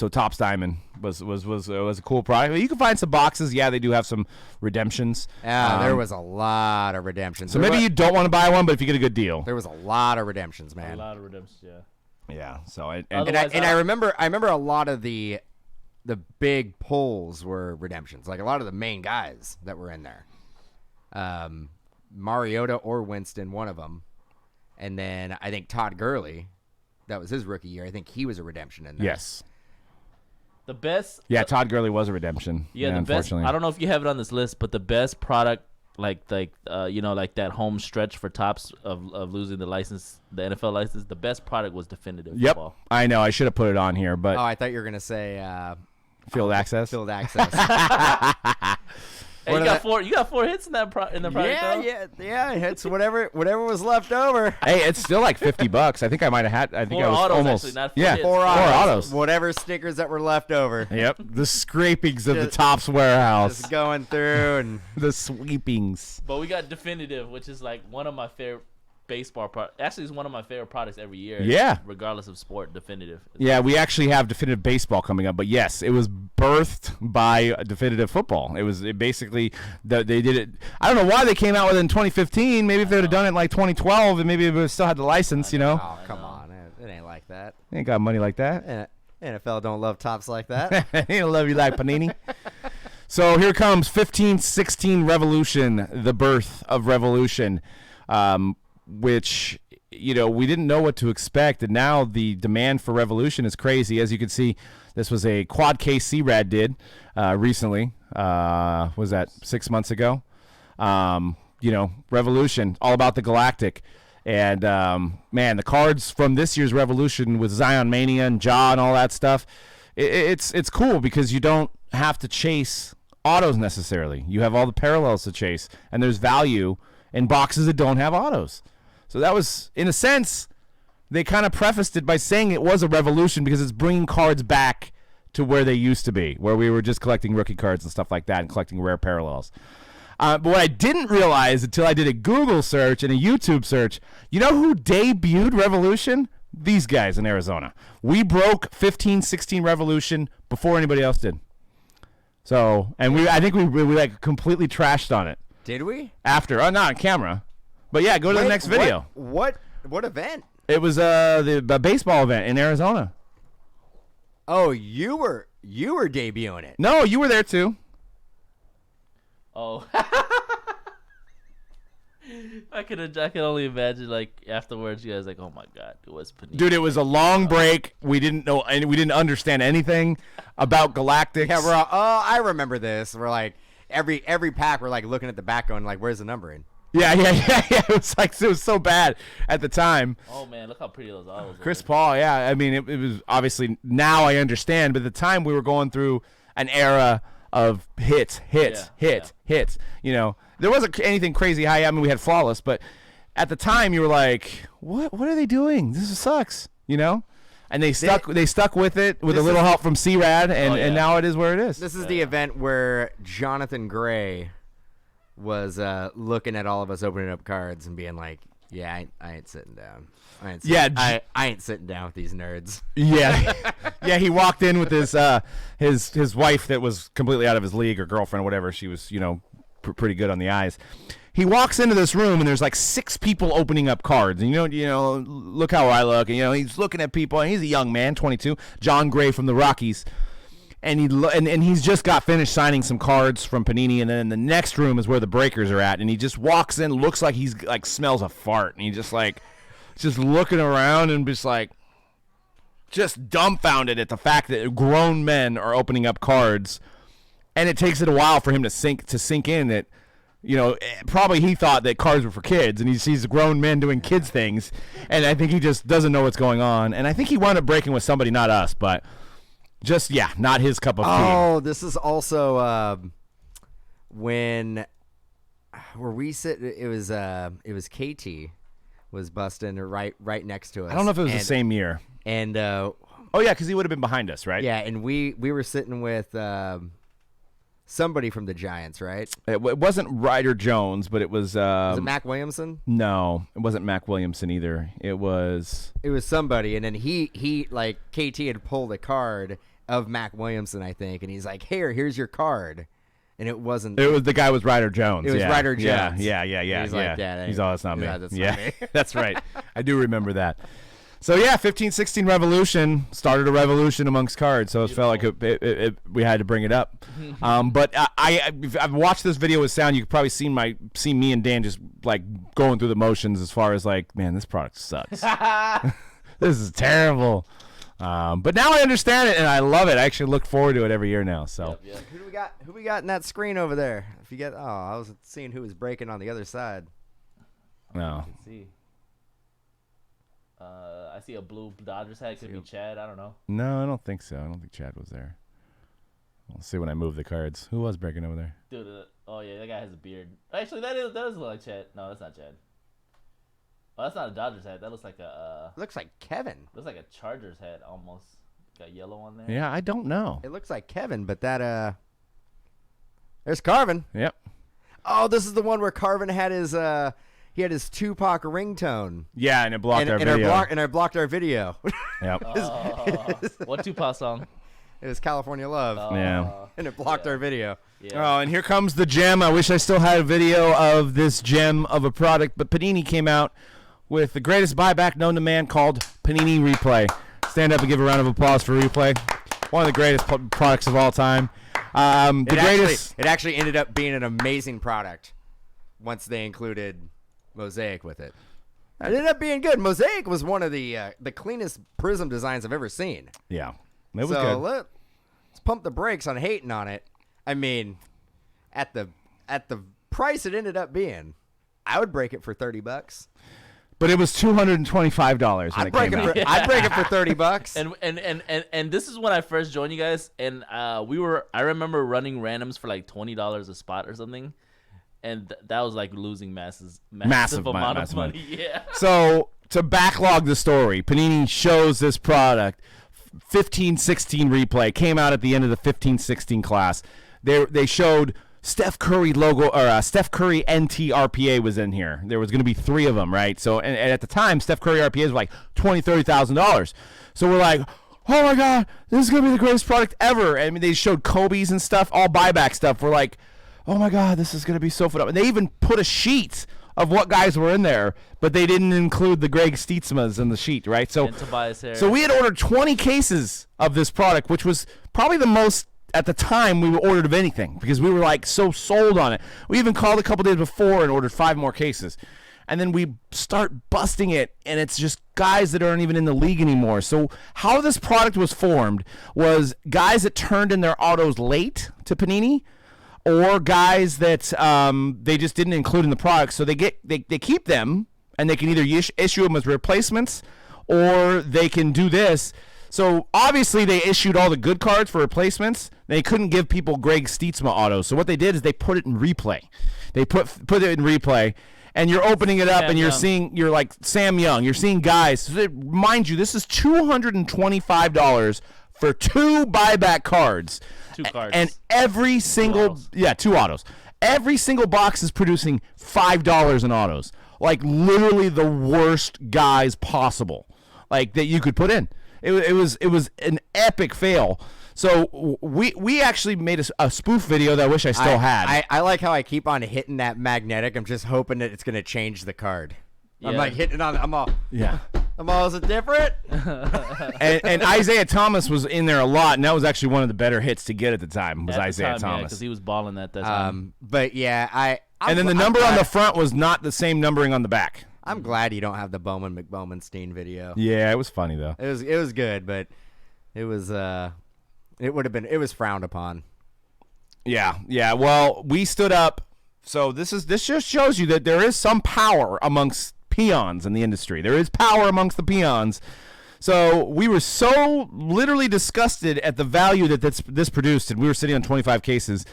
Topps Diamond was a cool product. You can find some boxes. Yeah, they do have some redemptions. Yeah, there was a lot of redemptions. So maybe you don't want to buy one, but if you get a good deal, there was a lot of redemptions, man. A lot of redemptions, yeah. Yeah. So I remember a lot of the big pulls were redemptions. Like a lot of the main guys that were in there. Mariota or Winston, one of them, and then I think Todd Gurley. That was his rookie year. I think he was a redemption in there. Yes. The best. Yeah, Todd Gurley was a redemption. Yeah, the best. I don't know if you have it on this list, but the best product, like that home stretch for Topps of losing the license, the NFL license. The best product was definitive football. I know. I should have put it on here, but I thought you were gonna say field access. Field access. Hey, you got 4 hits in the product. Yeah. It's whatever was left over. Hey, it's still like $50. I think I might have had. I think 4 I was autos, almost. actually, not 4 hits. 4 autos. Whatever stickers that were left over. Yep. The scrapings of the Topps warehouse. Just going through and the sweepings. But we got definitive, which is like one of my favorite baseball product. Actually, it's one of my favorite products every year. Yeah. Regardless of sport, definitive. Yeah, we actually have definitive baseball coming up, but yes, it was birthed by definitive football. It basically they did it. I don't know why they came out with it in 2015. Maybe if they would have done it in like 2012, and maybe it would still had the license. Oh, come on, it ain't like that. Ain't got money like that. NFL don't love Topps like that. They don't love you like Panini. So here comes 15-16 Revolution, the birth of Revolution. Which, we didn't know what to expect, and now the demand for Revolution is crazy. As you can see, this was a quad case C-Rad did recently. Was that 6 months ago? Revolution, all about the Galactic. And, man, the cards from this year's Revolution with Zion Mania and Ja and all that stuff, it's cool because you don't have to chase autos necessarily. You have all the parallels to chase, and there's value in boxes that don't have autos. So that was, in a sense, they kind of prefaced it by saying it was a revolution because it's bringing cards back to where they used to be, where we were just collecting rookie cards and stuff like that and collecting rare parallels. But what I didn't realize until I did a Google search and a YouTube search, you know who debuted Revolution? These guys in Arizona. We broke 15-16 Revolution before anybody else did. So, and I think we like completely trashed on it. Did we? After, not on camera, but yeah, go to the next video. What event? It was the baseball event in Arizona. Oh, you were debuting it. No, you were there too. Oh. I can only imagine, like, afterwards, you guys like, oh my God, it was Panini. Dude, it was a long break. We didn't know, and we didn't understand anything about Galactics. Yeah, we're all, oh, I remember this. We're like, every pack, we're like looking at the back going, like, where's the number in? Yeah. It was so bad at the time. Oh man, look how pretty those are. Chris Paul, yeah. I mean, it was obviously, now I understand, but at the time we were going through an era of hits. You know, there wasn't anything crazy high. I mean, we had Flawless, but at the time you were like, what are they doing? This sucks, you know? And they stuck with it with a little help from C-Rad, and now it is where it is. This is the event where Jonathan Gray was looking at all of us opening up cards and being like, yeah, I ain't sitting down. I ain't sitting down with these nerds. Yeah. Yeah, he walked in with his wife that was completely out of his league, or girlfriend, or whatever. She was, you know, pretty good on the eyes. He walks into this room and there's like 6 people opening up cards, and you know, look how I look, and you know, he's looking at people, and he's a young man, 22, John Gray from the Rockies, and he's just got finished signing some cards from Panini, and then in the next room is where the breakers are at, and he just walks in, looks like he's like smells a fart, and he just looking around and just dumbfounded at the fact that grown men are opening up cards. And it takes it a while for him to sink in that, you know, probably he thought that cards were for kids, and he sees grown men doing kids things, and I think he just doesn't know what's going on. And I think he wound up breaking with somebody, not us, but just, yeah, not his cup of tea. Oh, this is also when were we sitting? It was KT was busting right next to us. I don't know if it was the same year. And oh yeah, because he would have been behind us, right? Yeah, and we were sitting with somebody from the Giants, right? It wasn't Ryder Jones, but it was. Was it Mac Williamson? No, it wasn't Mac Williamson either. It was somebody, and then he like KT had pulled a card of Mac Williamson, I think, and he's like, here's your card. And it wasn't. It was the guy was Ryder Jones. It was Ryder Jones. Yeah. He's like, he's all, that's not me. That's not me. That's right. I do remember that. So yeah, 15-16 revolution started a revolution amongst cards. So it felt like we had to bring it up. But I've watched this video with sound. You could probably see me and Dan just like going through the motions as far as like, man, this product sucks. This is terrible. But now I understand it and I love it. I actually look forward to it every year now. So yep. Who we got in that screen over there? If you get, I was seeing who was breaking on the other side. No. Let's see. I see a blue Dodgers hat. Could be Chad. I don't know. No, I don't think so. I don't think Chad was there. We'll see when I move the cards. Who was breaking over there? Dude, oh yeah, that guy has a beard. Actually, that does look like Chad. No, that's not Chad. Oh, that's not a Dodgers hat. That looks like a. Looks like Kevin. Looks like a Chargers hat almost. Got yellow on there. Yeah, I don't know. It looks like Kevin, but that there's Carvin. Yep. Oh, this is the one where Carvin had his he had his Tupac ringtone. Yeah, and it blocked our video. And it blocked our video. Yep. What Tupac song? It was California Love. Yeah. And it blocked our video. Yeah. Oh, and here comes the gem. I wish I still had a video of this gem of a product, but Panini came out with the greatest buyback known to man called Panini Replay. Stand up and give a round of applause for Replay. One of the greatest products of all time. It actually ended up being an amazing product once they included Mosaic with it. It ended up being good. Mosaic was one of the cleanest prism designs I've ever seen. Yeah, it was good. Let's pump the brakes on hating on it. I mean, at the price it ended up being, I would break it for $30. But it was $225 when it came out. I'd break it for $30. And this is when I first joined you guys, and I remember running randoms for like $20 a spot or something, and that was like losing massive amount of money. Yeah. So to backlog the story, Panini shows this product. 15-16 replay came out at the end of the 15-16 class. They showed Steph Curry logo, or Steph Curry NT RPA was in here. There was going to be 3 of them, right? So, and at the time, Steph Curry RPAs were like $20,000, $30,000. So we're like, oh my God, this is going to be the greatest product ever. I mean, they showed HOBBYZ and stuff, all buyback stuff. We're like, oh my God, this is going to be so phenomenal. And they even put a sheet of what guys were in there, but they didn't include the Greg Stietsmas in the sheet, right? So we had ordered 20 cases of this product, which was probably the most at the time we ordered of anything because we were like so sold on it. We even called a couple days before and ordered 5 more cases. And then we start busting it, and it's just guys that aren't even in the league anymore. So how this product was formed was guys that turned in their autos late to Panini, or guys that they just didn't include in the product. So they keep them, and they can either issue them as replacements, or they can do this. So obviously they issued all the good cards for replacements. They couldn't give people Greg Stietsma autos. So what they did is they put it in replay. They put it in replay. And you're opening it up, and you're like Sam Young. You're seeing guys. So mind you, this is $225 for 2 buyback cards. 2 cards. And every single, 2 autos. Every single box is producing $5 in autos. Like literally the worst guys possible, like that you could put in. It was an epic fail. So we actually made a spoof video that I wish I still had. I like how I keep on hitting that magnetic. I'm just hoping that it's going to change the card. Yeah. I'm like hitting on. I'm all. Is it different? and Isaiah Thomas was in there a lot, and that was actually one of the better hits to get at the time. Was Isaiah Thomas because he was balling that time. But yeah, and then the number on the front was not the same numbering on the back. I'm glad you don't have the Bowman McBowmanstein video. Yeah, it was funny though. It was good, but it was it was frowned upon. Yeah. Well, we stood up. So this just shows you that there is some power amongst peons in the industry. There is power amongst the peons. So we were so literally disgusted at the value that this produced, and we were sitting on 25 cases.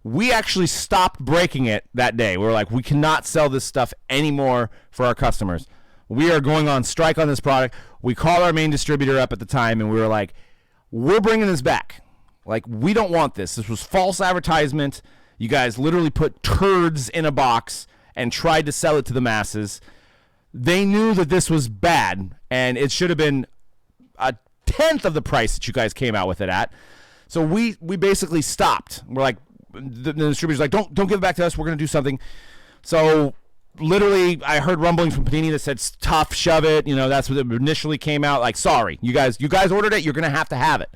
We actually stopped breaking it that day. We were like, we cannot sell this stuff anymore for our customers. We are going on strike on this product. We called our main distributor up at the time, and we were like, we're bringing this back. Like, we don't want this. This was false advertisement. You guys literally put turds in a box and tried to sell it to the masses. They knew that this was bad, and it should have been a tenth of the price that you guys came out with it at. So we basically stopped. We're like, the distributor's like, don't give it back to us. We're going to do something. So literally, I heard rumblings from Panini that said, tough, shove it. That's what initially came out. Like, sorry, you guys ordered it. You're going to have it.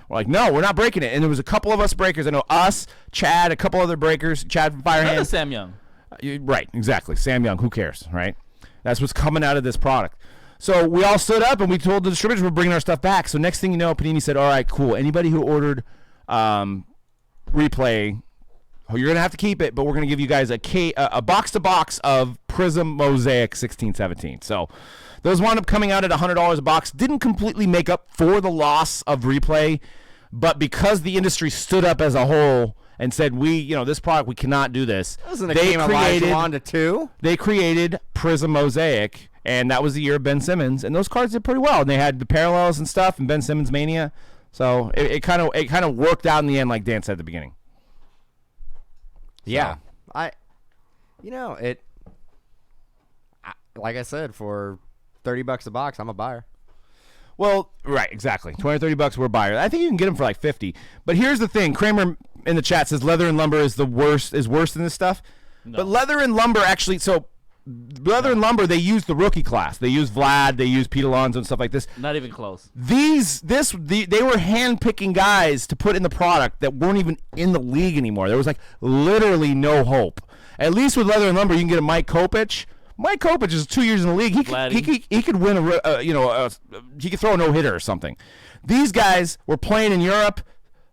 We're like, no, we're not breaking it. And there was a couple of us breakers. I know us, Chad, a couple other breakers, Chad from Firehand. Sam Young. Right, exactly. Sam Young, who cares, right? That's what's coming out of this product. So we all stood up, and we told the distributors we're bringing our stuff back. So next thing you know, Panini said, all right, cool. Anybody who ordered Replay, you're going to have to keep it, but we're going to give you guys a box-to-box of Prism Mosaic 1617. So those wound up coming out at $100 a box. Didn't completely make up for the loss of Replay, but because the industry stood up as a whole and said, this product, we cannot do this. Wasn't a game of Elijah to 2? They created Prism Mosaic, and that was the year of Ben Simmons, and those cards did pretty well. And they had the parallels and stuff, and Ben Simmons Mania. So it kind of worked out in the end, like Dan said at the beginning. Yeah, like I said, for $30 a box, I'm a buyer. Well, right, exactly. $20 or $30, we're a buyer. I think you can get them for like $50. But here's the thing: Kramer in the chat says leather and lumber is worse than this stuff. No. But leather and lumber actually, leather and lumber, they use the rookie class. They use Vlad, they use Pete Alonso and stuff like this. Not even close. They were hand-picking guys to put in the product that weren't even in the league anymore. There was like literally no hope. At least with leather and lumber, you can get a Mike Kopech. Mike Kopech is 2 years in the league. He could win he could throw a no-hitter or something. These guys were playing in Europe.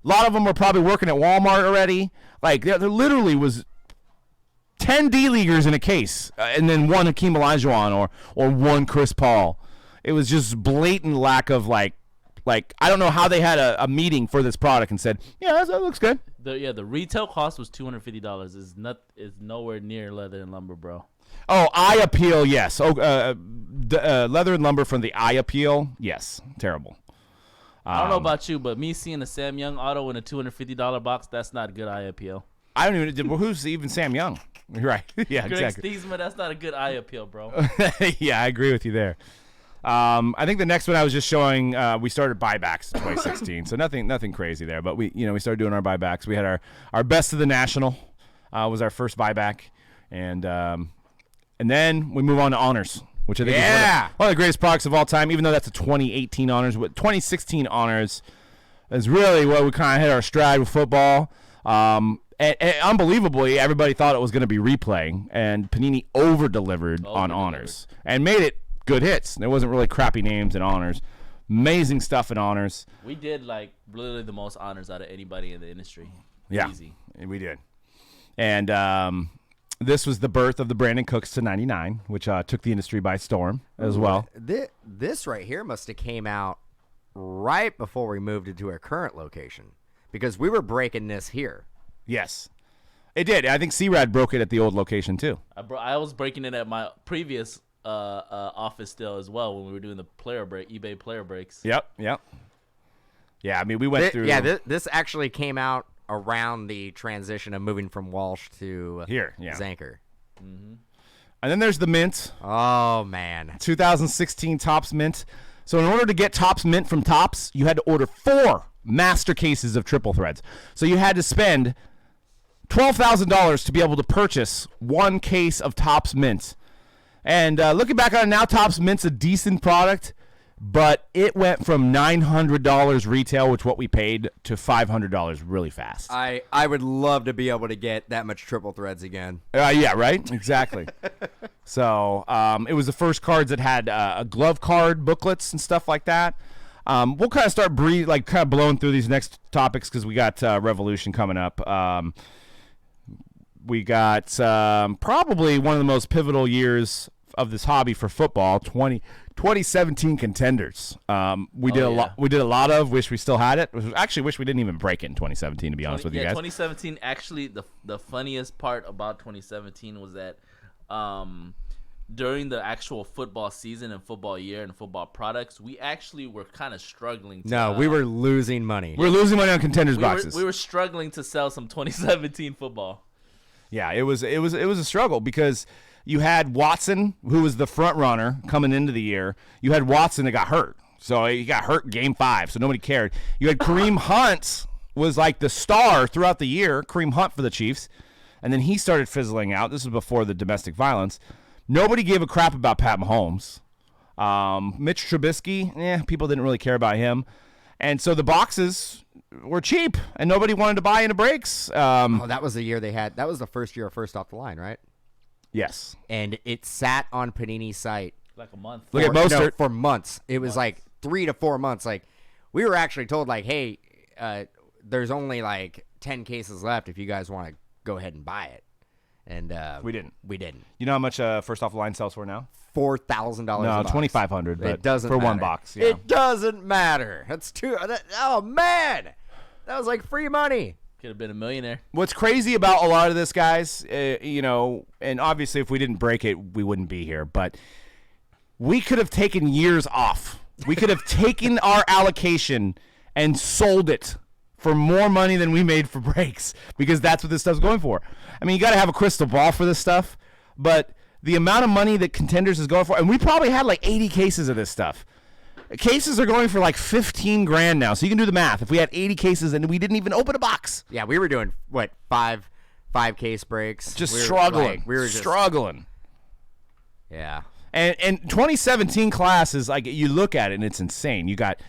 A lot of them were probably working at Walmart already. Like there literally was 10 D-leaguers in a case, and then one Hakeem Olajuwon or one Chris Paul. It was just blatant lack of like I don't know how they had a meeting for this product and said, yeah, that looks good. The retail cost was $250. Is nowhere near leather and lumber, bro. Oh, eye appeal, yes. Leather and lumber from the eye appeal, yes. Terrible. I don't know about you, but me seeing a Sam Young auto in a $250 box, that's not good eye appeal. I don't even. Well, who's even Sam Young? Right. Yeah, Greg exactly. Stietsma, that's not a good eye appeal, bro. Yeah, I agree with you there. I think the next one I was just showing. We started buybacks in 2016, so nothing crazy there. But we started doing our buybacks. We had our best of the national was our first buyback, and then we move on to honors, which I think is one of the greatest products of all time. Even though that's a 2018 honors, but 2016 honors is really where we kind of hit our stride with football. And unbelievably, everybody thought it was going to be replay, and Panini over-delivered on honors and made it good hits. There wasn't really crappy names in honors. Amazing stuff in honors. We did like literally the most honors out of anybody in the industry. Yeah, easy. We did. And this was the birth of the Brandon Cooks to 99, which took the industry by storm as well. This right here must have came out right before we moved into our current location, because we were breaking this here. Yes, it did. I think C-Rad broke it at the old location too. I was breaking it at my previous office still as well when we were doing the eBay player breaks. Yep. Yeah, I mean, we went through. Yeah, this actually came out around the transition of moving from Walsh to Zanker. Mm-hmm. And then there's the Mint. Oh, man. 2016 Topps Mint. So in order to get Topps Mint from Topps, you had to order 4 master cases of triple threads. So you had to spend $12,000 to be able to purchase 1 case of Topps Mint. And looking back on it now, Topps Mint's a decent product, but it went from $900 retail, which what we paid, to $500 really fast. I would love to be able to get that much triple threads again. Yeah, right? Exactly. So it was the first cards that had a glove card booklets and stuff like that. We'll kind of start blowing through these next topics because we got Revolution coming up. We got probably one of the most pivotal years of this hobby for football, 2017 contenders. We did a lot of. Wish we still had it. Actually, wish we didn't even break it in 2017. To be honest with you guys, 2017. Actually, the funniest part about 2017 was that during the actual football season and football year and football products, we actually were kind of struggling. We were losing money. We're losing money on contenders boxes. We were struggling to sell some 2017 football. Yeah, it was a struggle because you had Watson, who was the front runner coming into the year. You had Watson that got hurt. So he got hurt game 5, so nobody cared. You had Kareem Hunt was like the star throughout the year, Kareem Hunt for the Chiefs. And then he started fizzling out. This was before the domestic violence. Nobody gave a crap about Pat Mahomes. Mitch Trubisky, people didn't really care about him. And so the boxes were cheap, and nobody wanted to buy into breaks. That was the year that was the first year of First Off the Line, right? Yes. And it sat on Panini's site like a month. Look at Mostert. For months. It was like 3 to 4 months. Like, we were actually told, like, hey, there's only like 10 cases left if you guys want to go ahead and buy it. And we didn't. You know how much First Off the Line sells for now? $4,000. No, $2,500. But it doesn't for matter. 1 box. Yeah. It doesn't matter. That's oh man, that was like free money. Could have been a millionaire. What's crazy about a lot of this, guys, and obviously if we didn't break it, we wouldn't be here. But we could have taken years off. We could have taken our allocation and sold it for more money than we made for breaks, because that's what this stuff's going for. I mean, you got to have a crystal ball for this stuff, but the amount of money that Contenders is going for, and we probably had like 80 cases of this stuff. Cases are going for like $15,000 now, so you can do the math. If we had 80 cases and we didn't even open a box. Yeah, we were doing what, five case breaks, just struggling. We were just struggling. Yeah, and 2017 class is like, you look at it and it's insane. You got,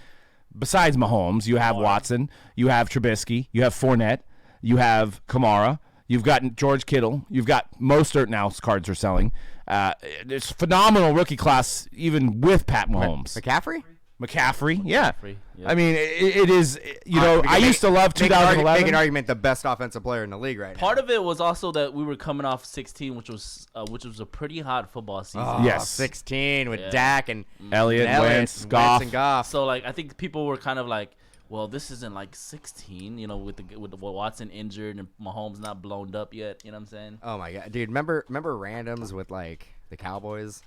besides Mahomes, you have Watson, you have Trubisky, you have Fournette, you have Kamara, you've got George Kittle, you've got Mostert now. Cards are selling. It's phenomenal rookie class, even with Pat Mahomes. McCaffrey, yeah. I mean, it is, I used to love 2011. Make an argument the best offensive player in the league right now. Part of it was also that we were coming off 16, which was a pretty hot football season. Yes. 16 with Dak and Elliott, Wentz, Goff. So, like, I think people were kind of like, well, this isn't like 16, with Watson injured and Mahomes not blown up yet. You know what I'm saying? Oh my God, dude! Remember randoms with like the Cowboys?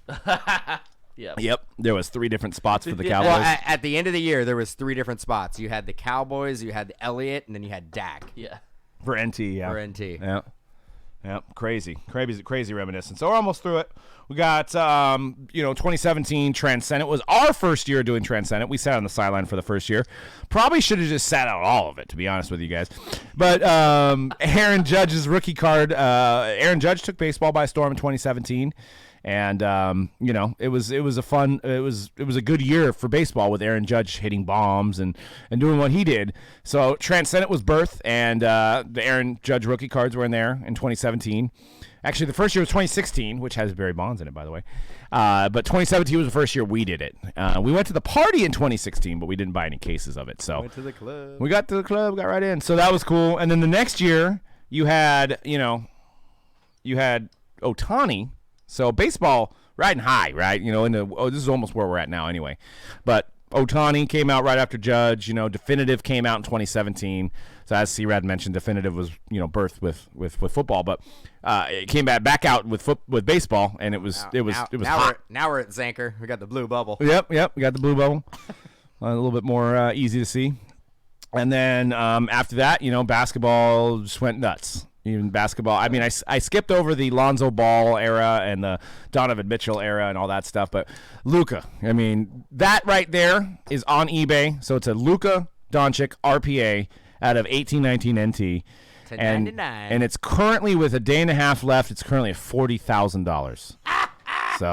Yep. There was 3 different spots for the Cowboys. Well, at the end of the year, there was 3 different spots. You had the Cowboys, you had Elliott, and then you had Dak. Yeah. For NT, yeah. For NT. Yeah. Yeah. Crazy reminiscence. So we're almost through it. We got, 2017 Transcendent was our first year doing Transcendent. We sat on the sideline for the first year. Probably should have just sat out all of it, to be honest with you guys. But Aaron Judge's rookie card. Aaron Judge took baseball by storm in 2017. And it was a good year for baseball with Aaron Judge hitting bombs and doing what he did. So Transcendent was birthed, and the Aaron Judge rookie cards were in there in 2017. Actually, the first year was 2016, which has Barry Bonds in it, by the way. But 2017 was the first year we did it. We went to the party in 2016, but we didn't buy any cases of it. So went to the club. We got to the club, got right in. So that was cool. And then the next year, you had Ohtani. So baseball riding high, right? This is almost where we're at now anyway. But Ohtani came out right after Judge. Definitive came out in 2017. So as C-Rad mentioned, Definitive was birthed with football, but it came back out with baseball, and it was hot. Now we're at Zanker. We got the blue bubble. Yep. We got the blue bubble. A little bit more easy to see. And then after that, basketball just went nuts. Even basketball. I mean, I skipped over the Lonzo Ball era and the Donovan Mitchell era and all that stuff, but Luka, I mean, that right there is on eBay. So it's a Luka Doncic RPA out of 1819 NT. And it's currently, with a day and a half left, it's currently at $40,000. So,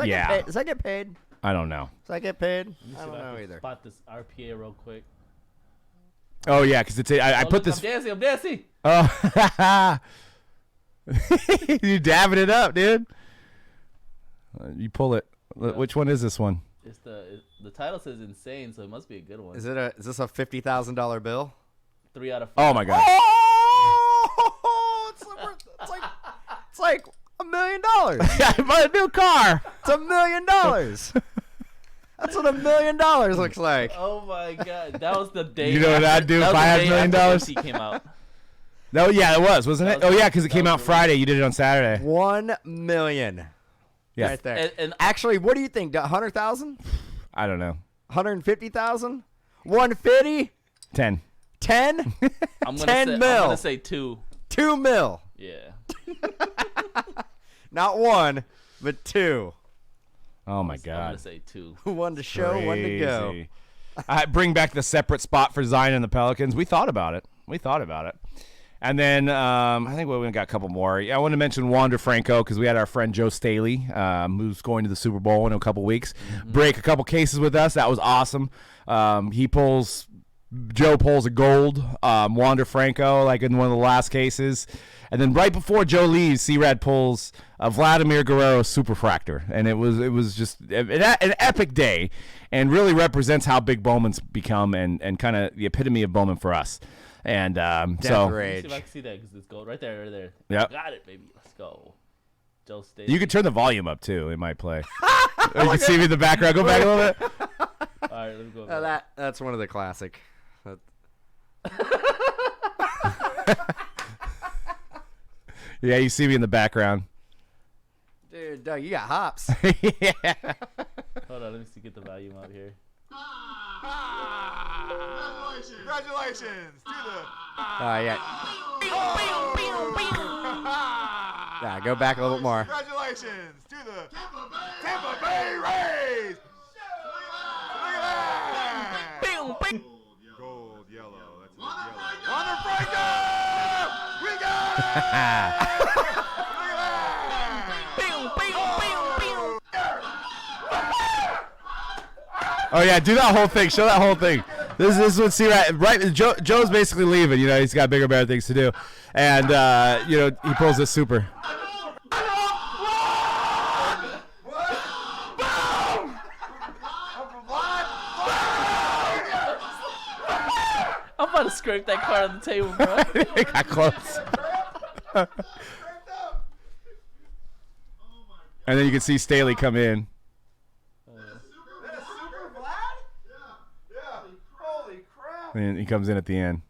yeah. Does that get paid? I don't know. Does that get paid? I don't know either. Spot this RPA real quick. Oh, yeah, because I put this. I'm dancing. Oh, you dabbing it up, dude. You pull it. Which one is this one? It's the title says insane, so it must be a good one. Is this a $50,000 bill? 3 out of 5. Oh my god! Oh, it's like $1 million. I bought a new car. It's $1 million. That's what $1 million looks like. Oh my god, that was the day. You know what I'd do if I had $1 million? He came out. No, yeah, it wasn't it? Oh yeah, because it came out Friday. You did it on Saturday. $1 million. Yeah. Right there. And actually, what do you think? 100,000? I don't know. 150,000? 150? 10. 10? I'm gonna say 2. 2 mil. Yeah. Not 1, but 2. Oh my god. I'm gonna say 2. 1 to show, 1 to go. I bring back the separate spot for Zion and the Pelicans. We thought about it. And then I think we got a couple more. I want to mention Wander Franco because we had our friend Joe Staley, who's going to the Super Bowl in a couple weeks, break a couple cases with us. That was awesome. Joe pulls a gold, Wander Franco, like in one of the last cases. And then right before Joe leaves, C-Rad pulls a Vladimir Guerrero Superfractor. And it was just an epic day and really represents how big Bowman's become and kind of the epitome of Bowman for us. And so let's see if I can see that because it's gold right there. Yep. Got it, baby. Let's go. Joe State. You can turn the volume up too. It might play. You can see me in the background. Go back a little bit. All right, let's go. That's one of the classic. Yeah, you see me in the background. Dude, Doug, you got hops. Yeah. Hold on, let me see. Get the volume out here. Congratulations to the. Yeah. Yeah, go back a little bit more. Congratulations to the Tampa Bay Rays. Look at that. Gold, yellow. That's yellow. Wander Franco. We got it. Oh yeah, do that whole thing. Show that whole thing. This is what right. Joe's basically leaving. He's got bigger, better things to do, and he pulls this super. I'm about to scrape that card on the table, bro. It got close. And then you can see Staley come in. And he comes in at the end.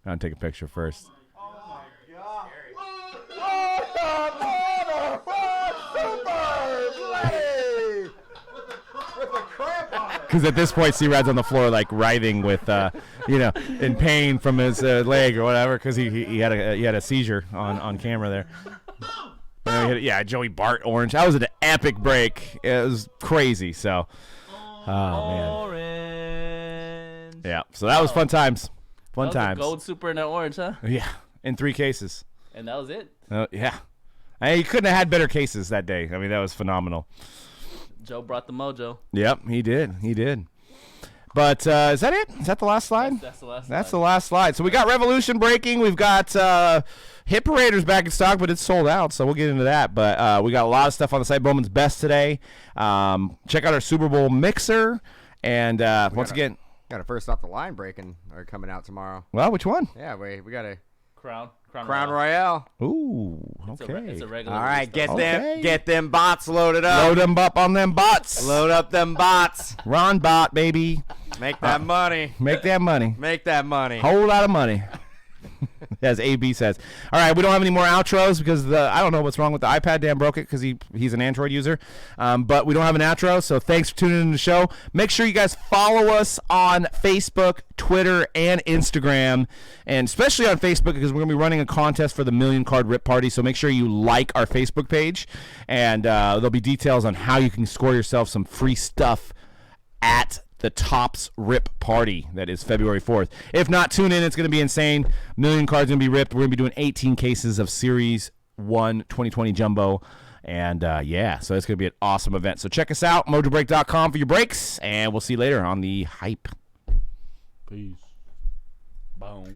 I'll take a picture first. Oh my god. Because at this point, C-Rad's on the floor, like writhing with, in pain from his leg or whatever, because he had a seizure on camera there. And Yeah, Joey Bart orange. That was an epic break. It was crazy. So, Orange. Yeah, so that was fun times. Fun that was times. A gold, super, and an orange, huh? Yeah, in 3 cases. And that was it. Yeah. You couldn't have had better cases that day. I mean, that was phenomenal. Joe brought the mojo. Yep, he did. He did. But is that it? Is that the last slide? That's the last slide. That's the last slide. So we got Revolution breaking. We've got Hit Paraders back in stock, but it's sold out, so we'll get into that. But we got a lot of stuff on the site. Bowman's Best today. Check out our Super Bowl mixer. And once again, got a first off the line breaking or coming out tomorrow. Well, which one? Yeah, we got a Crown Royale. Ooh, okay. It's a regular. All right, get Okay. them bots loaded up. Load them up on them bots. Load up them bots. Ron bot, baby. Make that money. Make that money. Make that money. Whole lot of money. As AB says. All right, we don't have any more outros because I don't know what's wrong with the iPad. Dan broke it because he's an Android user. But we don't have an outro, so thanks for tuning in to the show. Make sure you guys follow us on Facebook, Twitter, and Instagram, and especially on Facebook because we're going to be running a contest for the Million Card Rip Party, so make sure you like our Facebook page, and there'll be details on how you can score yourself some free stuff at the Topps Rip Party that is February 4th. If not, tune in. It's going to be insane. Million cards going to be ripped. We're going to be doing 18 cases of Series 1 2020 Jumbo. And, yeah, so it's going to be an awesome event. So check us out, mojobreak.com for your breaks, and we'll see you later on the hype. Peace. Boom.